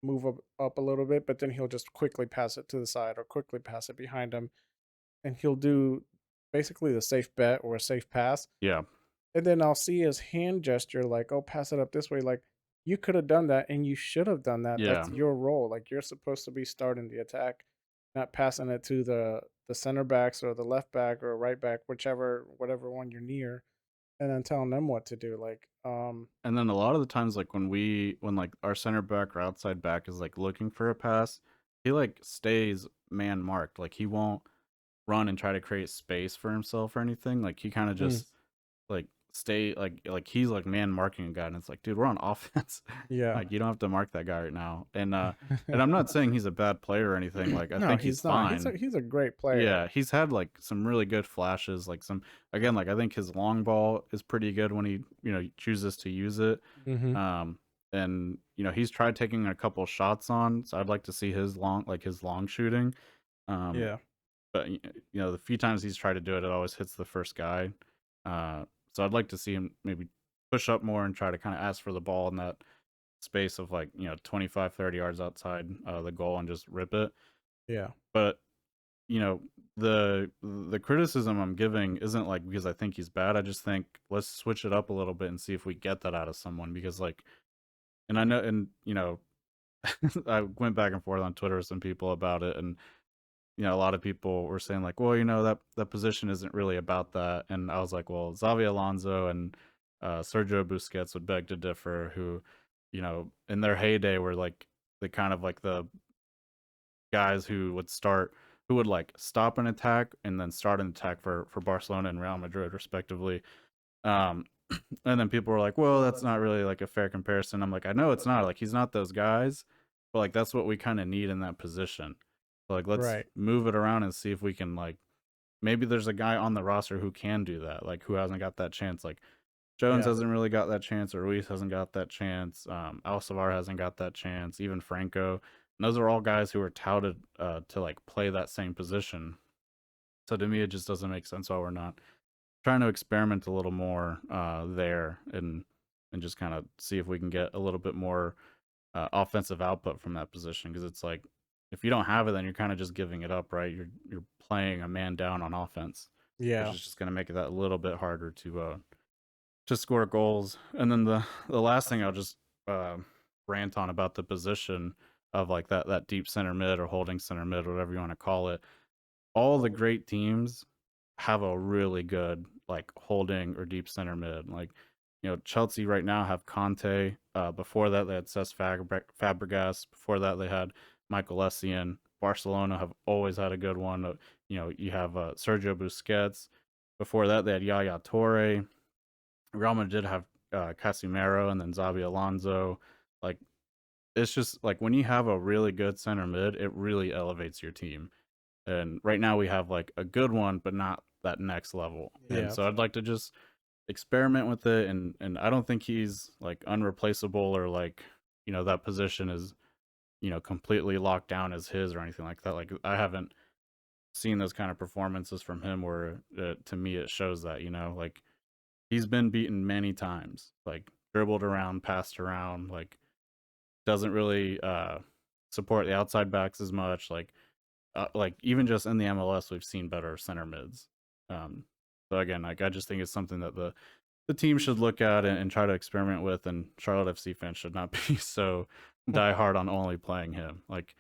move up a little bit, but then he'll just quickly pass it to the side or quickly pass it behind him, and he'll do basically the safe bet or a safe pass, Yeah. and then I'll see his hand gesture like, "Oh, pass it up this way." Like, you could have done that, and you should have done that. Yeah. That's your role. Like, you're supposed to be starting the attack, not passing it to the center backs or the left back or right back, whatever one you're near, and then telling them what to do. Like, And then a lot of the times, like when like our center back or outside back is like looking for a pass, he like stays man marked. Like he won't run and try to create space for himself or anything. Like he kind of mm, just like stay like he's like man marking a guy, and it's like, dude, we're on offense. yeah. Like you don't have to mark that guy right now. And I'm not saying he's a bad player or anything. Like I No, think he's he's not. fine. He's a great player. Yeah, he's had like some really good flashes. Like some again, like I think his long ball is pretty good when he chooses to use it. Mm-hmm. Um, and he's tried taking a couple shots on, so I'd like to see his long shooting. Um, Yeah. but the few times he's tried to do it, it always hits the first guy. So I'd like to see him maybe push up more and try to kind of ask for the ball in that space of like 25, 30 yards outside the goal and just rip it. Yeah. But the criticism I'm giving isn't like because I think he's bad. I just think let's switch it up a little bit and see if we get that out of someone, because like, and I know, and I went back and forth on Twitter with some people about it, and a lot of people were saying like, well, that position isn't really about that, and I was like, well, Xavi Alonso and Sergio Busquets would beg to differ, who in their heyday were like the kind of like the guys who would like stop an attack and then start an attack for Barcelona and Real Madrid respectively. Um, and then people were like, well, that's not really like a fair comparison. I'm like, I know it's not, like he's not those guys, but like that's what we kind of need in that position. So, like let's Right. move it around and see if we can like maybe there's a guy on the roster who can do that, like who hasn't got that chance. Like Jones Yeah. hasn't really got that chance, or Ruiz hasn't got that chance. Alcivar hasn't got that chance. Even Franco. And those are all guys who are touted to like play that same position. So to me, it just doesn't make sense why we're not trying to experiment a little more there and just kind of see if we can get a little bit more offensive output from that position. Because it's like if you don't have it, then you're kind of just giving it up, right? You're playing a man down on offense, which Yeah. is just going to make it that a little bit harder to score goals. And then the last thing I'll just uh, rant on about the position of like that deep center mid or holding center mid, whatever you want to call it. All the great teams have a really good like holding or deep center mid. Like Chelsea right now have Conte. Before that they had Fabregas. Before that they had Michael Essien. Barcelona have always had a good one. You have Sergio Busquets. Before that they had Yaya Toure. Real Madrid have Casemiro and then Xabi Alonso. Like it's just like when you have a really good center mid, it really elevates your team. And right now we have like a good one, but not that next level. And Yeah. so I'd like to just experiment with it. And I don't think he's like unreplaceable or like that position is completely locked down as his or anything like that. Like I haven't seen those kind of performances from him where to me it shows that like he's been beaten many times, like dribbled around, passed around, like doesn't really support the outside backs as much. Like even just in the MLS, we've seen better center mids. So again, like I just think it's something that the team should look at and try to experiment with. And Charlotte FC fans should not be so die hard on only playing him. Like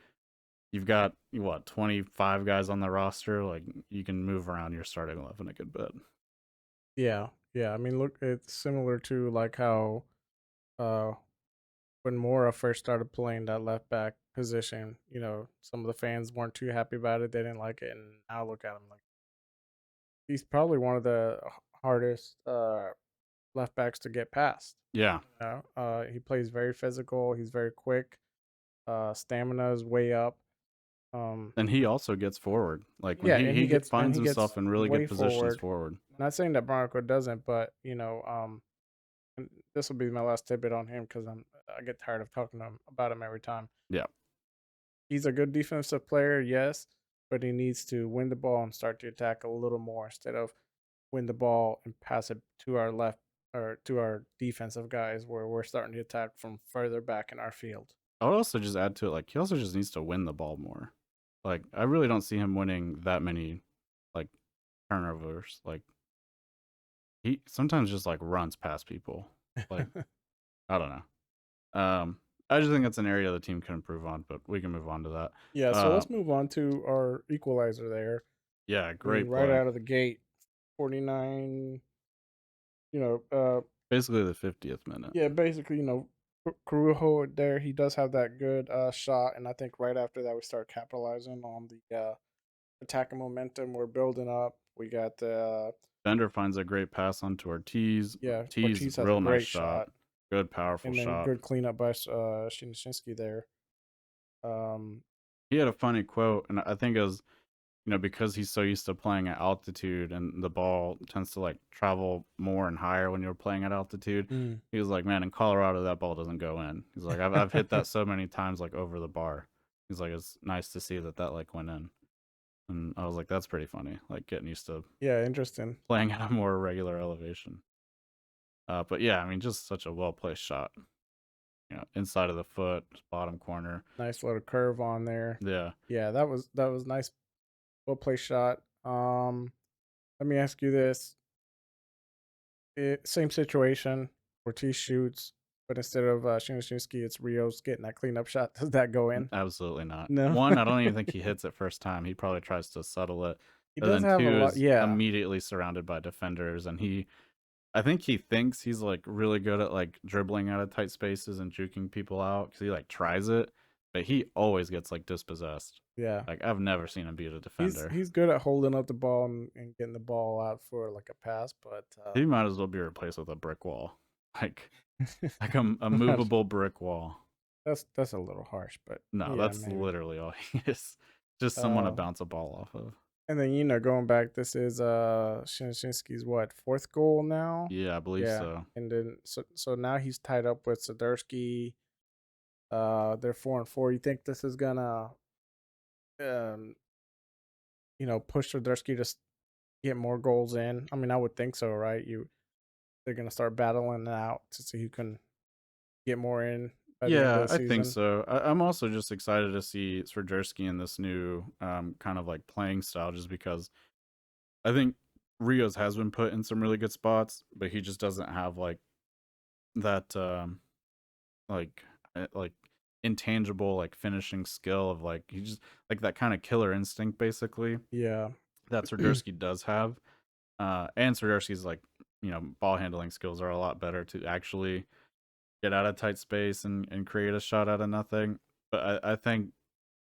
you've got what 25 guys on the roster. Like you can move around your starting 11 a good bit. Yeah. Yeah. I mean, look, it's similar to like how uh when Mora first started playing that left back position, some of the fans weren't too happy about it. They didn't like it, and now look at him like he's probably one of the hardest left backs to get past. Yeah, He plays very physical. He's very quick. Stamina is way up. and he also gets forward. Like when Yeah, and finds he gets himself in really way good positions forward. forward. Not saying that Barnacle doesn't, but and this will be my last tidbit on him because I get tired of talking to him about him every time. Yeah, He's a good defensive player, yes, but he needs to win the ball and start to attack a little more instead of win the ball and pass it to our left or to our defensive guys where we're starting to attack from further back in our field. I would also just add to it, like he also just needs to win the ball more. Like I really don't see him winning that many like turnovers. Like he sometimes just like runs past people. Like I don't know. I just think that's an area the team can improve on, but we can move on to that. Yeah, so let's move on to our equalizer there. Yeah, I mean, great right play. out of the gate, 49, you know, Basically the 50th minute. yeah, basically, Carujo there, he does have that good shot, and I think right after that we start capitalizing on the attacking momentum we're building up. We got Bender finds a great pass onto Ortiz. yeah, Ortiz, Ortiz has a real nice great shot. shot, Good, powerful and then shot. good cleanup by Shinshinsky there. He had a funny quote, and I think it was because he's so used to playing at altitude and the ball tends to like travel more and higher when you're playing at altitude. Mm. He was like, man, in Colorado, that ball doesn't go in. He's like, I've hit that so many times, like over the bar. He's like, it's nice to see that like went in. And I was like, that's pretty funny. Like getting used to Yeah, interesting. playing at a more regular elevation. But yeah, I mean, just such a well placed shot. Inside of the foot, bottom corner. Nice little curve on there. Yeah. Yeah, that was nice. Well placed shot. Let me ask you this: same situation. Ortiz shoots, but instead of Shinshinsky, it's Rios getting that cleanup shot. Does that go in? Absolutely not. No. One, I don't even think he hits it first time. He probably tries to settle it. He And does then have a two lot. is Yeah, immediately surrounded by defenders, and I think he thinks he's like really good at like dribbling out of tight spaces and juking people out because he like tries it, but he always gets like dispossessed. yeah. Like I've never seen him beat a defender. He's good at holding up the ball and getting the ball out for like a pass, but He might as well be replaced with a brick wall, like a movable brick wall. That's a little harsh, but No, yeah, that's maybe. literally all he is. Just someone to Uh, bounce a ball off of. and then going back, this is Shinshinski's what, fourth goal now? Yeah, I believe Yeah, so. and then so now he's tied up with Swiderski. They're 4-4. You think this is gonna um push Swiderski to get more goals in? I mean, I would think so, right? They're gonna start battling it out to see who can get more in by the end of Yeah, the I think season. so. I'm also just excited to see Swiderski in this new kind of like playing style, just because I think Rios has been put in some really good spots, but he just doesn't have like that like like intangible like finishing skill of like he just like that kind of killer instinct basically Yeah. that Swiderski does have. And Swiderski's like ball handling skills are a lot better to actually get out of tight space and create a shot out of nothing. But I think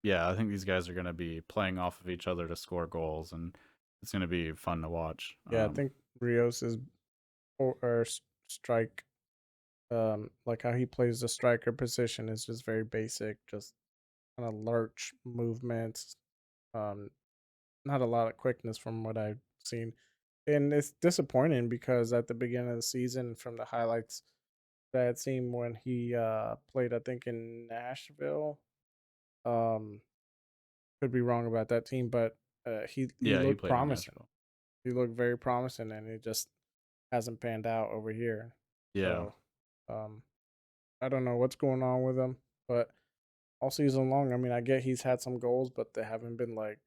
I think these guys are going to be playing off of each other to score goals, and it's going to be fun to watch. Yeah, I think Rios is or strike like how he plays the striker position is just very basic, just kind of lurch movements. Um Not a lot of quickness from what I've seen. And it's disappointing because at the beginning of the season, from the highlights that I had seen when he played, I think in Nashville, um, could be wrong about that team, but he Yeah, he looked played in promising. Nashville. He looked very promising, and it just hasn't panned out over here. Yeah. So um, I don't know what's going on with him, but all season long, I mean, I get he's had some goals, but they haven't been like.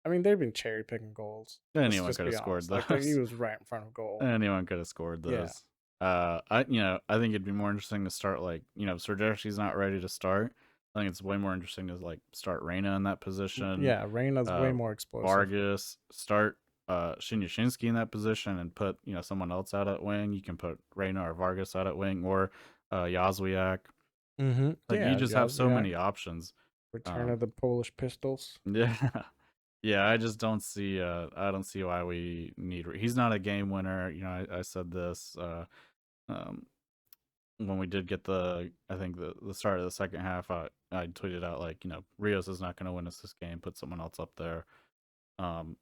I mean, they've been cherry picking goals. Let's Anyone just could have be scored honest. Like he those. was right in front of goal. Anyone could have scored Yeah. those. I think it'd be more interesting to start like Sergersky's not ready to start. I think it's way more interesting to like start Reina in that position. Yeah, Reyna's way Uh, more explosive. Vargas start Shinyashinsky in that position and put someone else out at wing. You can put Reina or Vargas out at wing or Yazwiak. Mm-hmm. Like you Yeah, just have so Jazwiak, many options. return Um, of the Polish Pistols. yeah, yeah. I just don't see. I don't see why we need. He's not a game winner. I said this. Um, when we did get I think the start of the second half, I tweeted out like, Rios is not going to win us this game. Put someone else up there. Um,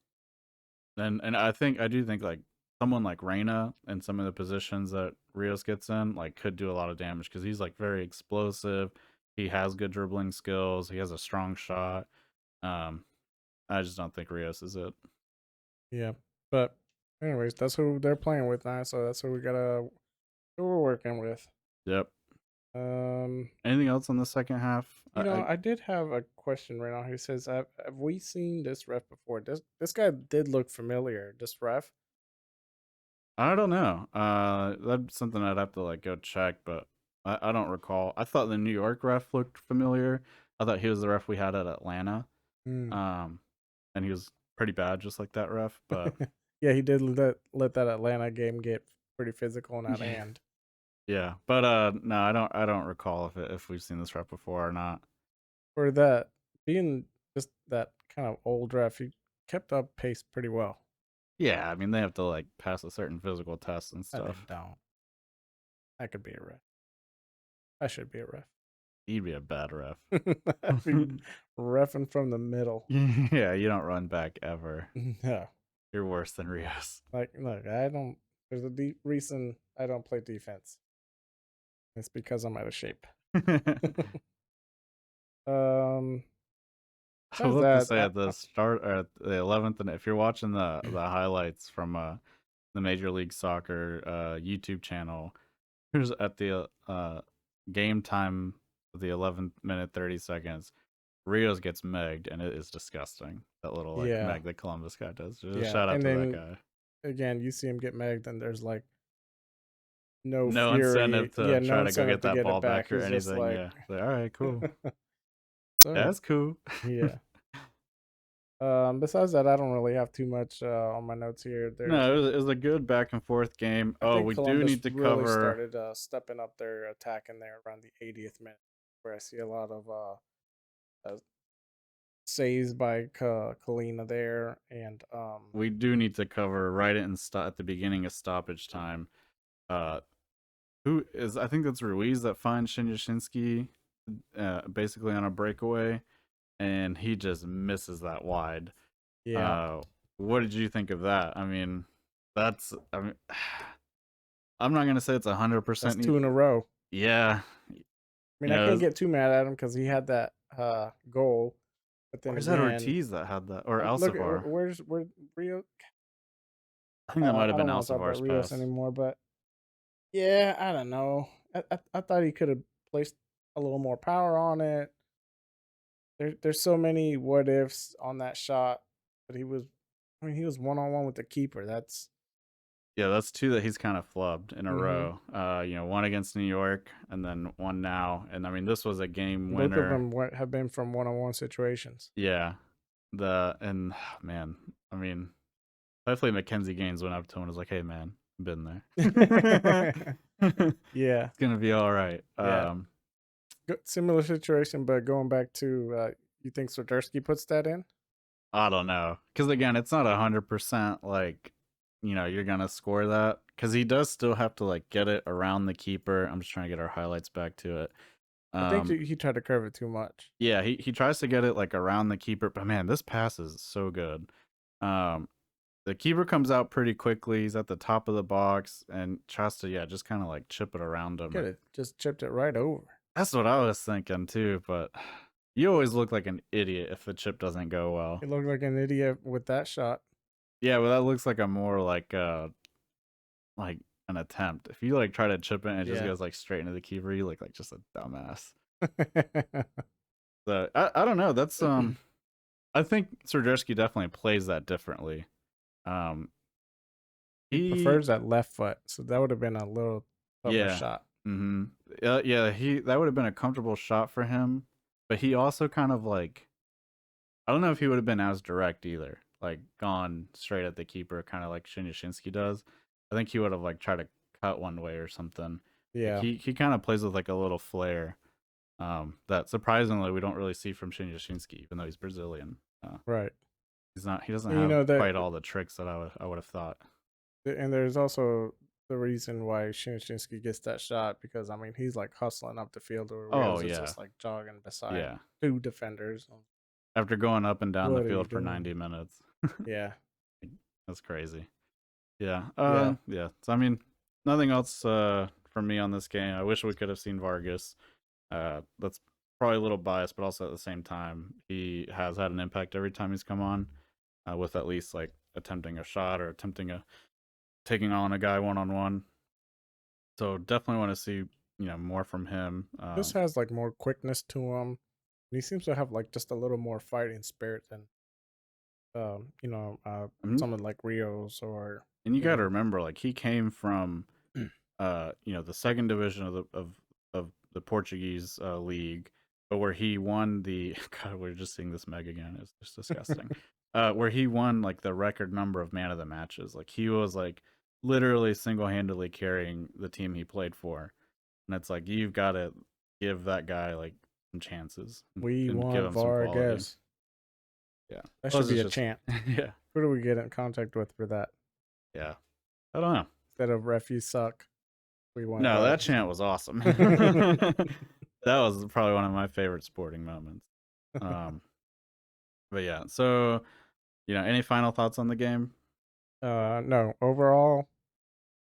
and I do think like someone like Reina and some of the positions that Rios gets in like could do a lot of damage because he's like very explosive. He has good dribbling skills. He has a strong shot. Um, I just don't think Rios is it. Yeah, but anyways, that's who they're playing with now. So that's who we're working with. Yep. Um, Anything else on the second half? I did have a question right now. He says, "Have we seen this ref before? This guy did look familiar. This ref." I don't know. That's something I'd have to like go check, but I don't recall. I thought the New York ref looked familiar. I thought he was the ref we had at Atlanta. Hmm. Um, and he was pretty bad, just like that ref. But Yeah, he did let that Atlanta game get pretty physical and out of yeah, hand. yeah. But no, I don't recall if we've seen this ref before or not. For that being just that kind of old ref, he kept up pace pretty well. Yeah, I mean they have to like pass a certain physical test and I stuff. don't. I could be a ref. I should be a ref. He'd be a bad ref. I'd be refing from the middle. Yeah, you don't run back ever. Yeah. You're worse than Rios. Like, look, I don't. There's a reason I don't play defense. It's because I'm out of shape. Um, I besides love to that, say at the start or at the 11th, and if you're watching the highlights from the Major League Soccer YouTube channel, here's at the game time of the 11th minute 30 seconds, Rios gets megged, and it is disgusting. That little like yeah, meg that Columbus guy does. Just yeah, shout out and to that then guy. again, you see him get megged, and there's like no No fury. incentive Yeah, to no try to go incentive get to that get it ball back. back or He's just anything. like, Yeah, like, all right, cool. so That's cool. yeah. Besides that, I don't really have too much on my notes here. There's, No, it was a good back and forth game. I Oh, think we do Columbus need to really cover. started stepping up their attack in there around the 80th minute, where I see a lot of saves by Kalina there, and We do need to cover right at the beginning of stoppage time. Uh, who is? I think that's Ruiz that finds Shinyashinsky basically on a breakaway, and he just misses that wide. Yeah, Uh, what did you think of that? I mean, that's I mean, I'm not gonna say it's that's 100%. 2 in a row. Yeah, I mean, you I know, can't get too mad at him because he had that goal, but then or is that again, Ortiz that had that, or look at Alcivar? where Rio. I think that might have I been don't want to talk about Alcivar's Rios pass. anymore, but yeah, I don't know. I thought he could have placed a little more power on it. There's so many what ifs on that shot, but I mean, he was 1-on-1 with the keeper. That's Yeah, that's two that he's kind of flubbed in a hmm row. One against New York, and then one now. And I mean, this was a game both of winner. them have been from 1-on-1 situations. Yeah, man, I mean, hopefully Mackenzie Gaines went up to him and was like, "Hey, man, been there. Yeah, It's gonna be all right." yeah. Similar situation, but going back to you think Swiderski puts that in? I don't know, because again, it's not 100% like, you're gonna score that, because he does still have to like get it around the keeper. I'm just trying to get our highlights back to it. I think Um, he tried to curve it too much. yeah, he tries to get it like around the keeper, but man, this pass is so good. Um, the keeper comes out pretty quickly. He's at the top of the box and tries to, yeah, just kind of like chip it around him. Could have just chipped it right over. That's what I was thinking too, but you always look like an idiot if the chip doesn't go He well. looked like an idiot with that shot. Yeah, well, that looks like a more like an attempt. If you like try to chip it and it just Yeah. goes like straight into the keeper, you look like just a dumbass. So I don't know. That's I think Serdersky definitely plays that differently. Um, He he prefers that left foot, so that would have been a little tougher yeah, shot. yeah. He that would have been a comfortable shot for him, but he also kind of like I don't know if he would have been as direct either, like gone straight at the keeper, kind of like Shinyashinsky does. I think he would have like tried to cut one way or something. Like Yeah, he kind of plays with like a little flair, that surprisingly we don't really see from Shinyashinsky, even though he's Brazilian. right. He's not. He doesn't And you have know that, quite all the tricks that I would have thought. and there's also the reason why Shinshinsky gets that shot because I mean he's like hustling up the field, or Oh Rios is yeah, just like jogging beside yeah. two defenders. After going up and down the What are you field for doing? 90 minutes, Yeah, that's crazy. Yeah. yeah. Yeah. So I mean, nothing else from me on this game. I wish we could have seen Vargas. That's probably a little biased, but also at the same time, he has had an impact every time he's come on, with at least like attempting a shot or attempting a taking on a guy 1-on-1. So definitely want to see more from him. Just has like more quickness to him. He seems to have like just a little more fighting spirit than Mhm. someone like Rios or And you you got to know. remember, like he came from the second division of the Portuguese league, but where he won the God, we're just seeing this meg again. It's just disgusting. Where he won like the record number of man of the matches. Like he was like literally single handedly carrying the team he played for, and it's like you've got to give that guy like some chances We and give want him some quality. Vargas. Yeah, That should plus be it's a just chant. yeah, Who do we get in contact with for that? yeah. I don't know. Instead of ref you suck, we want No, that Vargas. chant was awesome. That was probably one of my favorite sporting moments. Um, but yeah, so any final thoughts on the game? No, overall,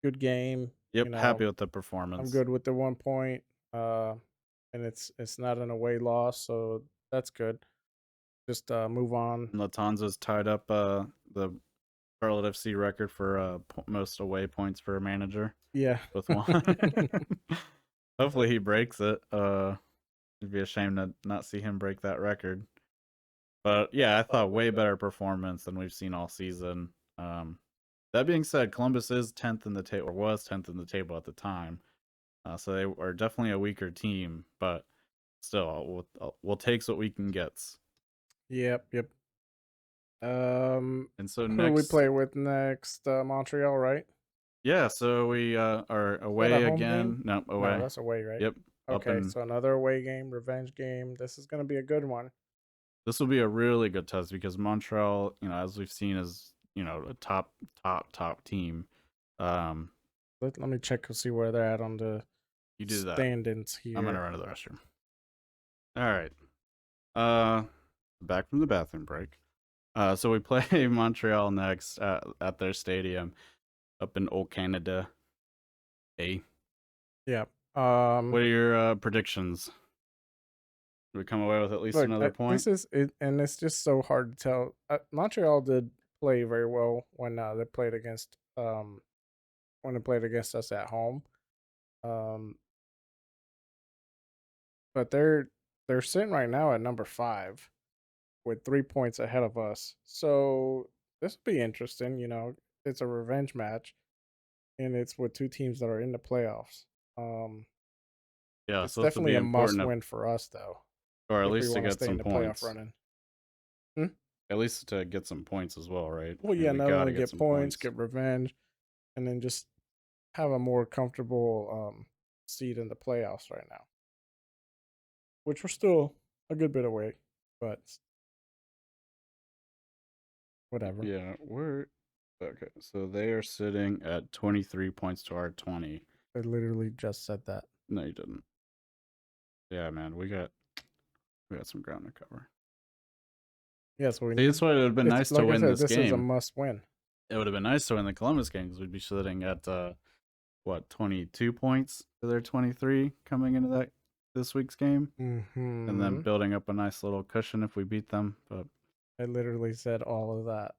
good game. You Yep, happy know, with the I'm performance. good with the 1 point. Uh, and it's not an away loss, so that's good. Just move on. And Latanza's tied up the Charlotte FC record for most away points for a manager Yeah. with one. Hopefully he breaks it. It'd be a shame to not see him break that record. But yeah, I thought way better performance than we've seen all season. That being said, Columbus is 10th in the table, or was 10th in the table at the time. So they are definitely a weaker team, but still, we'll take what we can get. Yep. Yep. And so Who do we next, play with next? Montreal, right? yeah, so we are Is that a away home game? again. No, No, away. that's away, right? Yep, up Okay, and so another away game, revenge game. This is gonna be a good one. this will be a really good test because Montreal, as we've seen, is a top team. Um, Let me check to see where they're at on the you do that. standings I'm gonna here. run to the restroom. All right. Back from the bathroom break. So we play Montreal next at their stadium up in Old Canada. Hey, Yeah. what are your predictions? Do we come away with at least Look, another point? this is it, and it's just so hard to tell. Montreal did play very well when they played against us at home. Um, but they're sitting right now at number 5 with 3 points ahead of us. So this will be interesting. It's a revenge match, and it's with two teams that are in the playoffs. Um, Yeah, it's so this will definitely be a must important, win for us, though, or at if we least to want to get stay in some the playoff points. running. Hmm? At least to get some points as well, right? Well, I mean, yeah, we not got only to get get some points, points. get revenge, and then just have a more comfortable seed in the playoffs right now, which we're still a good bit away, but whatever. Yeah, we're okay. So they are sitting at 23 points to our 20. I literally just said that. No, you didn't. Yeah, man, we got some ground to cover. Yes, See, that's why it would have been it's nice to like I win said, this this is a game. must win. It would have been nice to win the Columbus game because we'd be sitting at what 22 points to their 23 coming into that this week's game, and then Mm-hmm. building up a nice little cushion if we beat them. But I literally said all of that.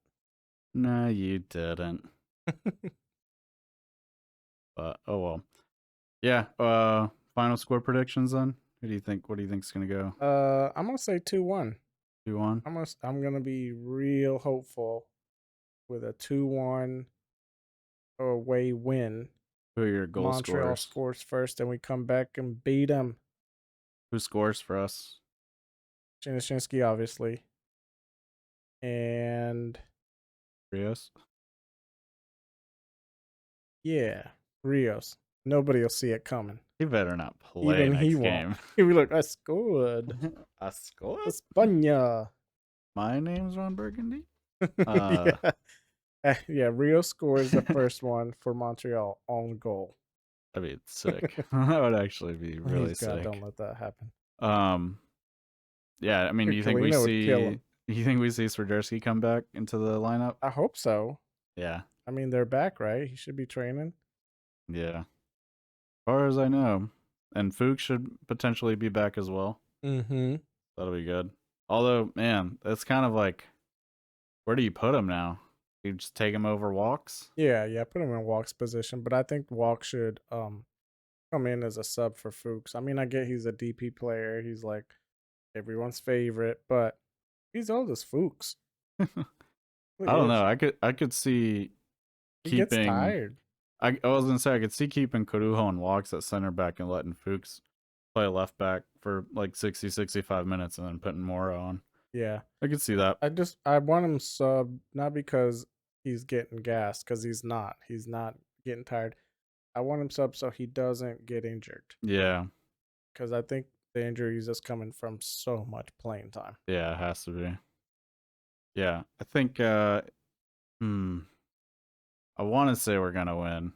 nah, you didn't. But oh well. Yeah. Final score predictions then. Who do you think? What do you think's gonna go? I'm gonna say 2-1. 2-1. I'm gonna be real hopeful with a 2-1 away win. Who are your goal Montreal scorers? scores first, and we come back and beat them. Who scores for us? Janishinsky, obviously, and Rios. yeah, Rios. Nobody will see it coming. He better not play Even he next won't. game. He'll be like, I scored. I scored. España. My name's Ron Burgundy. Yeah. Yeah, Rio scores the first one for Montreal on goal. That'd be sick. That would actually be really Please God, sick. don't let that happen. Yeah. I mean, do you think we Kalina would kill see? him. You think we see Swiderski come back into the lineup? I hope so. Yeah. I mean, they're back, right? He should be training. Yeah. As far as I know, and Fuchs should potentially be back as well. Mm-hmm. That'll be good. Although, man, it's kind of like, where do you put him now? You just take him over Walks? Yeah, put him in Walk's position, but I think Walk should come in as a sub for Fuchs. I mean, I get he's a DP player. He's like everyone's favorite, but he's old as Fuchs. I Really don't is. know. I could see He gets keeping. tired. I was gonna say I could see keeping Corujo and Walks at center back and letting Fuchs play left back for like 60, 65 minutes and then putting Mora on. Yeah. I could see that. I want him sub not because he's getting gassed, because he's not. He's not getting tired. I want him sub so he doesn't get injured. Yeah. Because I think the injury is just coming from so much playing time. Yeah, it has to be. Yeah. I think I wanna say we're gonna win.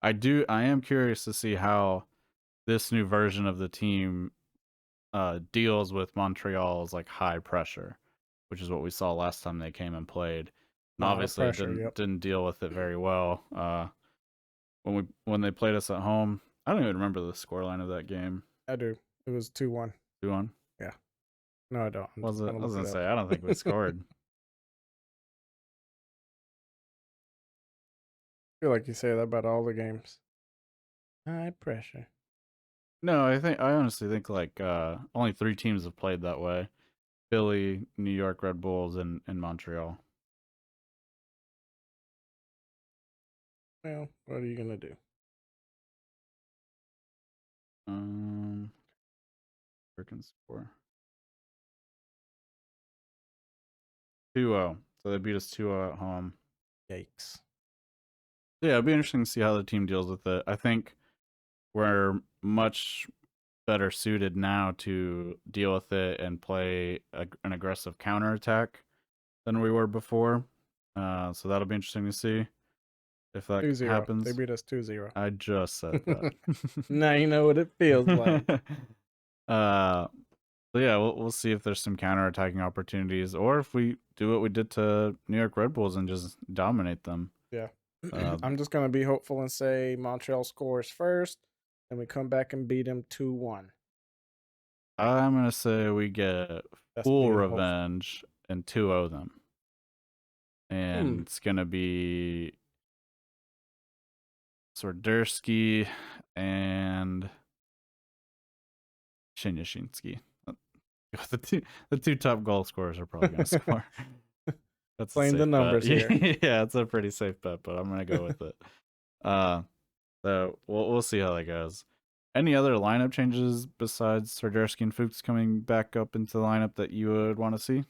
I am curious to see how this new version of the team deals with Montreal's like high pressure, which is what we saw last time they came and played. And Lot of obviously it pressure, yep. didn't deal with it very well. When they played us at home, I don't even remember the scoreline of that game. I do. It was 2-1. 2-1. Yeah. No, I don't. I was gonna say I don't think we scored. I feel like you say that about all the games. High pressure. No, I honestly think like only 3 teams have played that way: Philly, New York Red Bulls, and Montreal. Well, what are you gonna do? Freaking score 2-0. So they beat us 2-0 at home. Yikes. Yeah, it'll be interesting to see how the team deals with it. I think we're much better suited now to deal with it and play an aggressive counterattack than we were before. So that'll be interesting to see if that 2-0. happens. They beat us 2-0. I just said that. Now you know what it feels like. So yeah, we'll see if there's some counterattacking opportunities, or if we do what we did to New York Red Bulls and just dominate them. Yeah. Uh, I'm just gonna be hopeful and say Montreal scores first, and we come back and beat them 2-1. I'm gonna say we get That's full being hopeful. revenge and 2-0 them, and Hmm. it's gonna be Swiderski and Shinyashinsky. The two top goal scorers are probably gonna score. That's a Playing the safe bet. numbers here. Yeah, it's a pretty safe bet, but I'm gonna go with it. So we'll see how that goes. Any other lineup changes besides Swiderski and Fuchs coming back up into the lineup that you would want to see?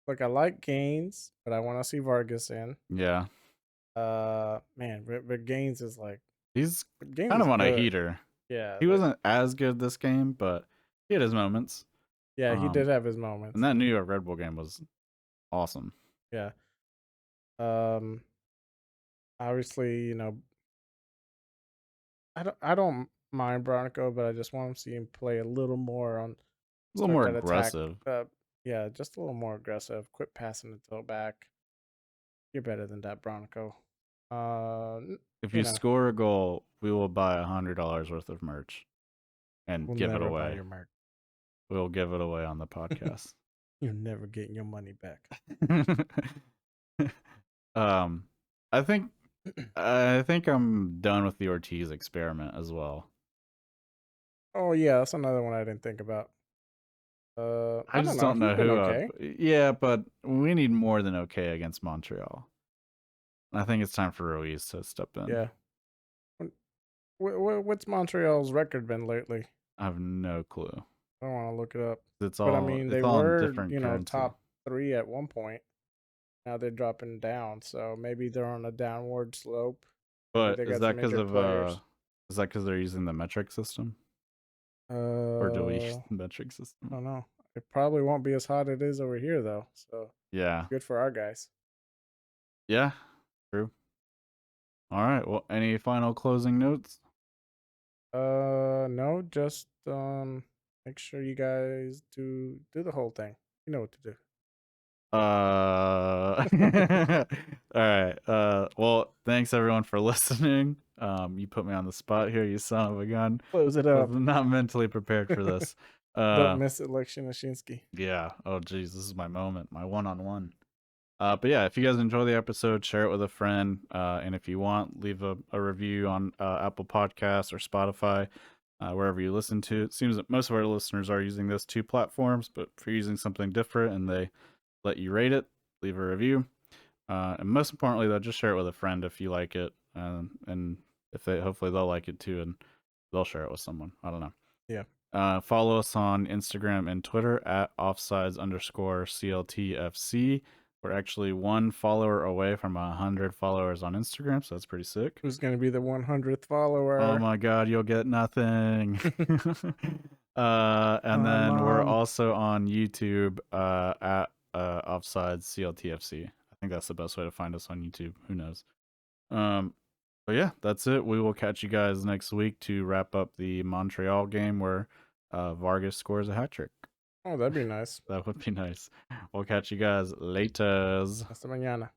Look, I like Gaines, but I want to see Vargas in. Yeah, Man, but Gaines is like he's Gaines kind is of on a good. heater. Yeah, He like wasn't as good this game, but he had his moments. yeah, he did have his moments. And that New York Red Bull game was awesome. Yeah. Um. Obviously, I don't mind Bronico, but I just want to see him play a little more on A little more that attack. aggressive. Yeah, just a little more aggressive. Quit passing the toe back. You're better than that, Bronico. If You you know, score a goal, we will buy $100 worth of merch and we'll give it never buy away. your merch. We'll give it away on the podcast. You're never getting your money back. I think I'm done with the Ortiz experiment as well. Oh yeah, that's another one I didn't think about. I I don't just know. don't know He's been who. okay. Yeah, but we need more than okay against Montreal. I think it's time for Ruiz to step in. Yeah. What's Montreal's record been lately? I have no clue. I don't want to look it up. It's But I all mean, they it's all in were, different currency. top 3 at one point. Now they're dropping down, so maybe they're on a downward slope. Maybe But they is got that some because injured of players. is that because they're using the metric system, or do we use I the metric system? don't know. It probably won't be as hot it is over here though. So Yeah. good for our guys. Yeah. True. All right. Well, any final closing notes? No, just make sure you guys do the whole thing. You know what to do. All right. Well, thanks everyone for listening. You put me on the spot here, you son of a gun. Close it I up. was not mentally prepared for this. Don't miss it like Shinyashinsky. Yeah. Oh, geez, this is my moment, my one-on-one. But yeah, if you guys enjoy the episode, share it with a friend. And if you want, leave a review on Apple Podcasts or Spotify, wherever you listen to. It seems that most of our listeners are using those two platforms, but if you're using something different and they let you rate it, leave a review. And most importantly, though, just share it with a friend if you like it. And if they, hopefully they'll like it too, and they'll share it with someone. I don't know. Yeah. Follow us on Instagram and Twitter at offsides_CLTFC. We're actually one follower away from 100 followers on Instagram, so that's pretty sick. Who's gonna be the 100th follower? Oh my god, you'll get nothing. And My then we're mom. also on YouTube at Offsides CLTFC. I think that's the best way to find us on YouTube. Who knows? But yeah, that's it. We will catch you guys next week to wrap up the Montreal game where Vargas scores a hat trick. Oh, that'd be nice. That would be nice. We'll catch you guys later. Hasta mañana.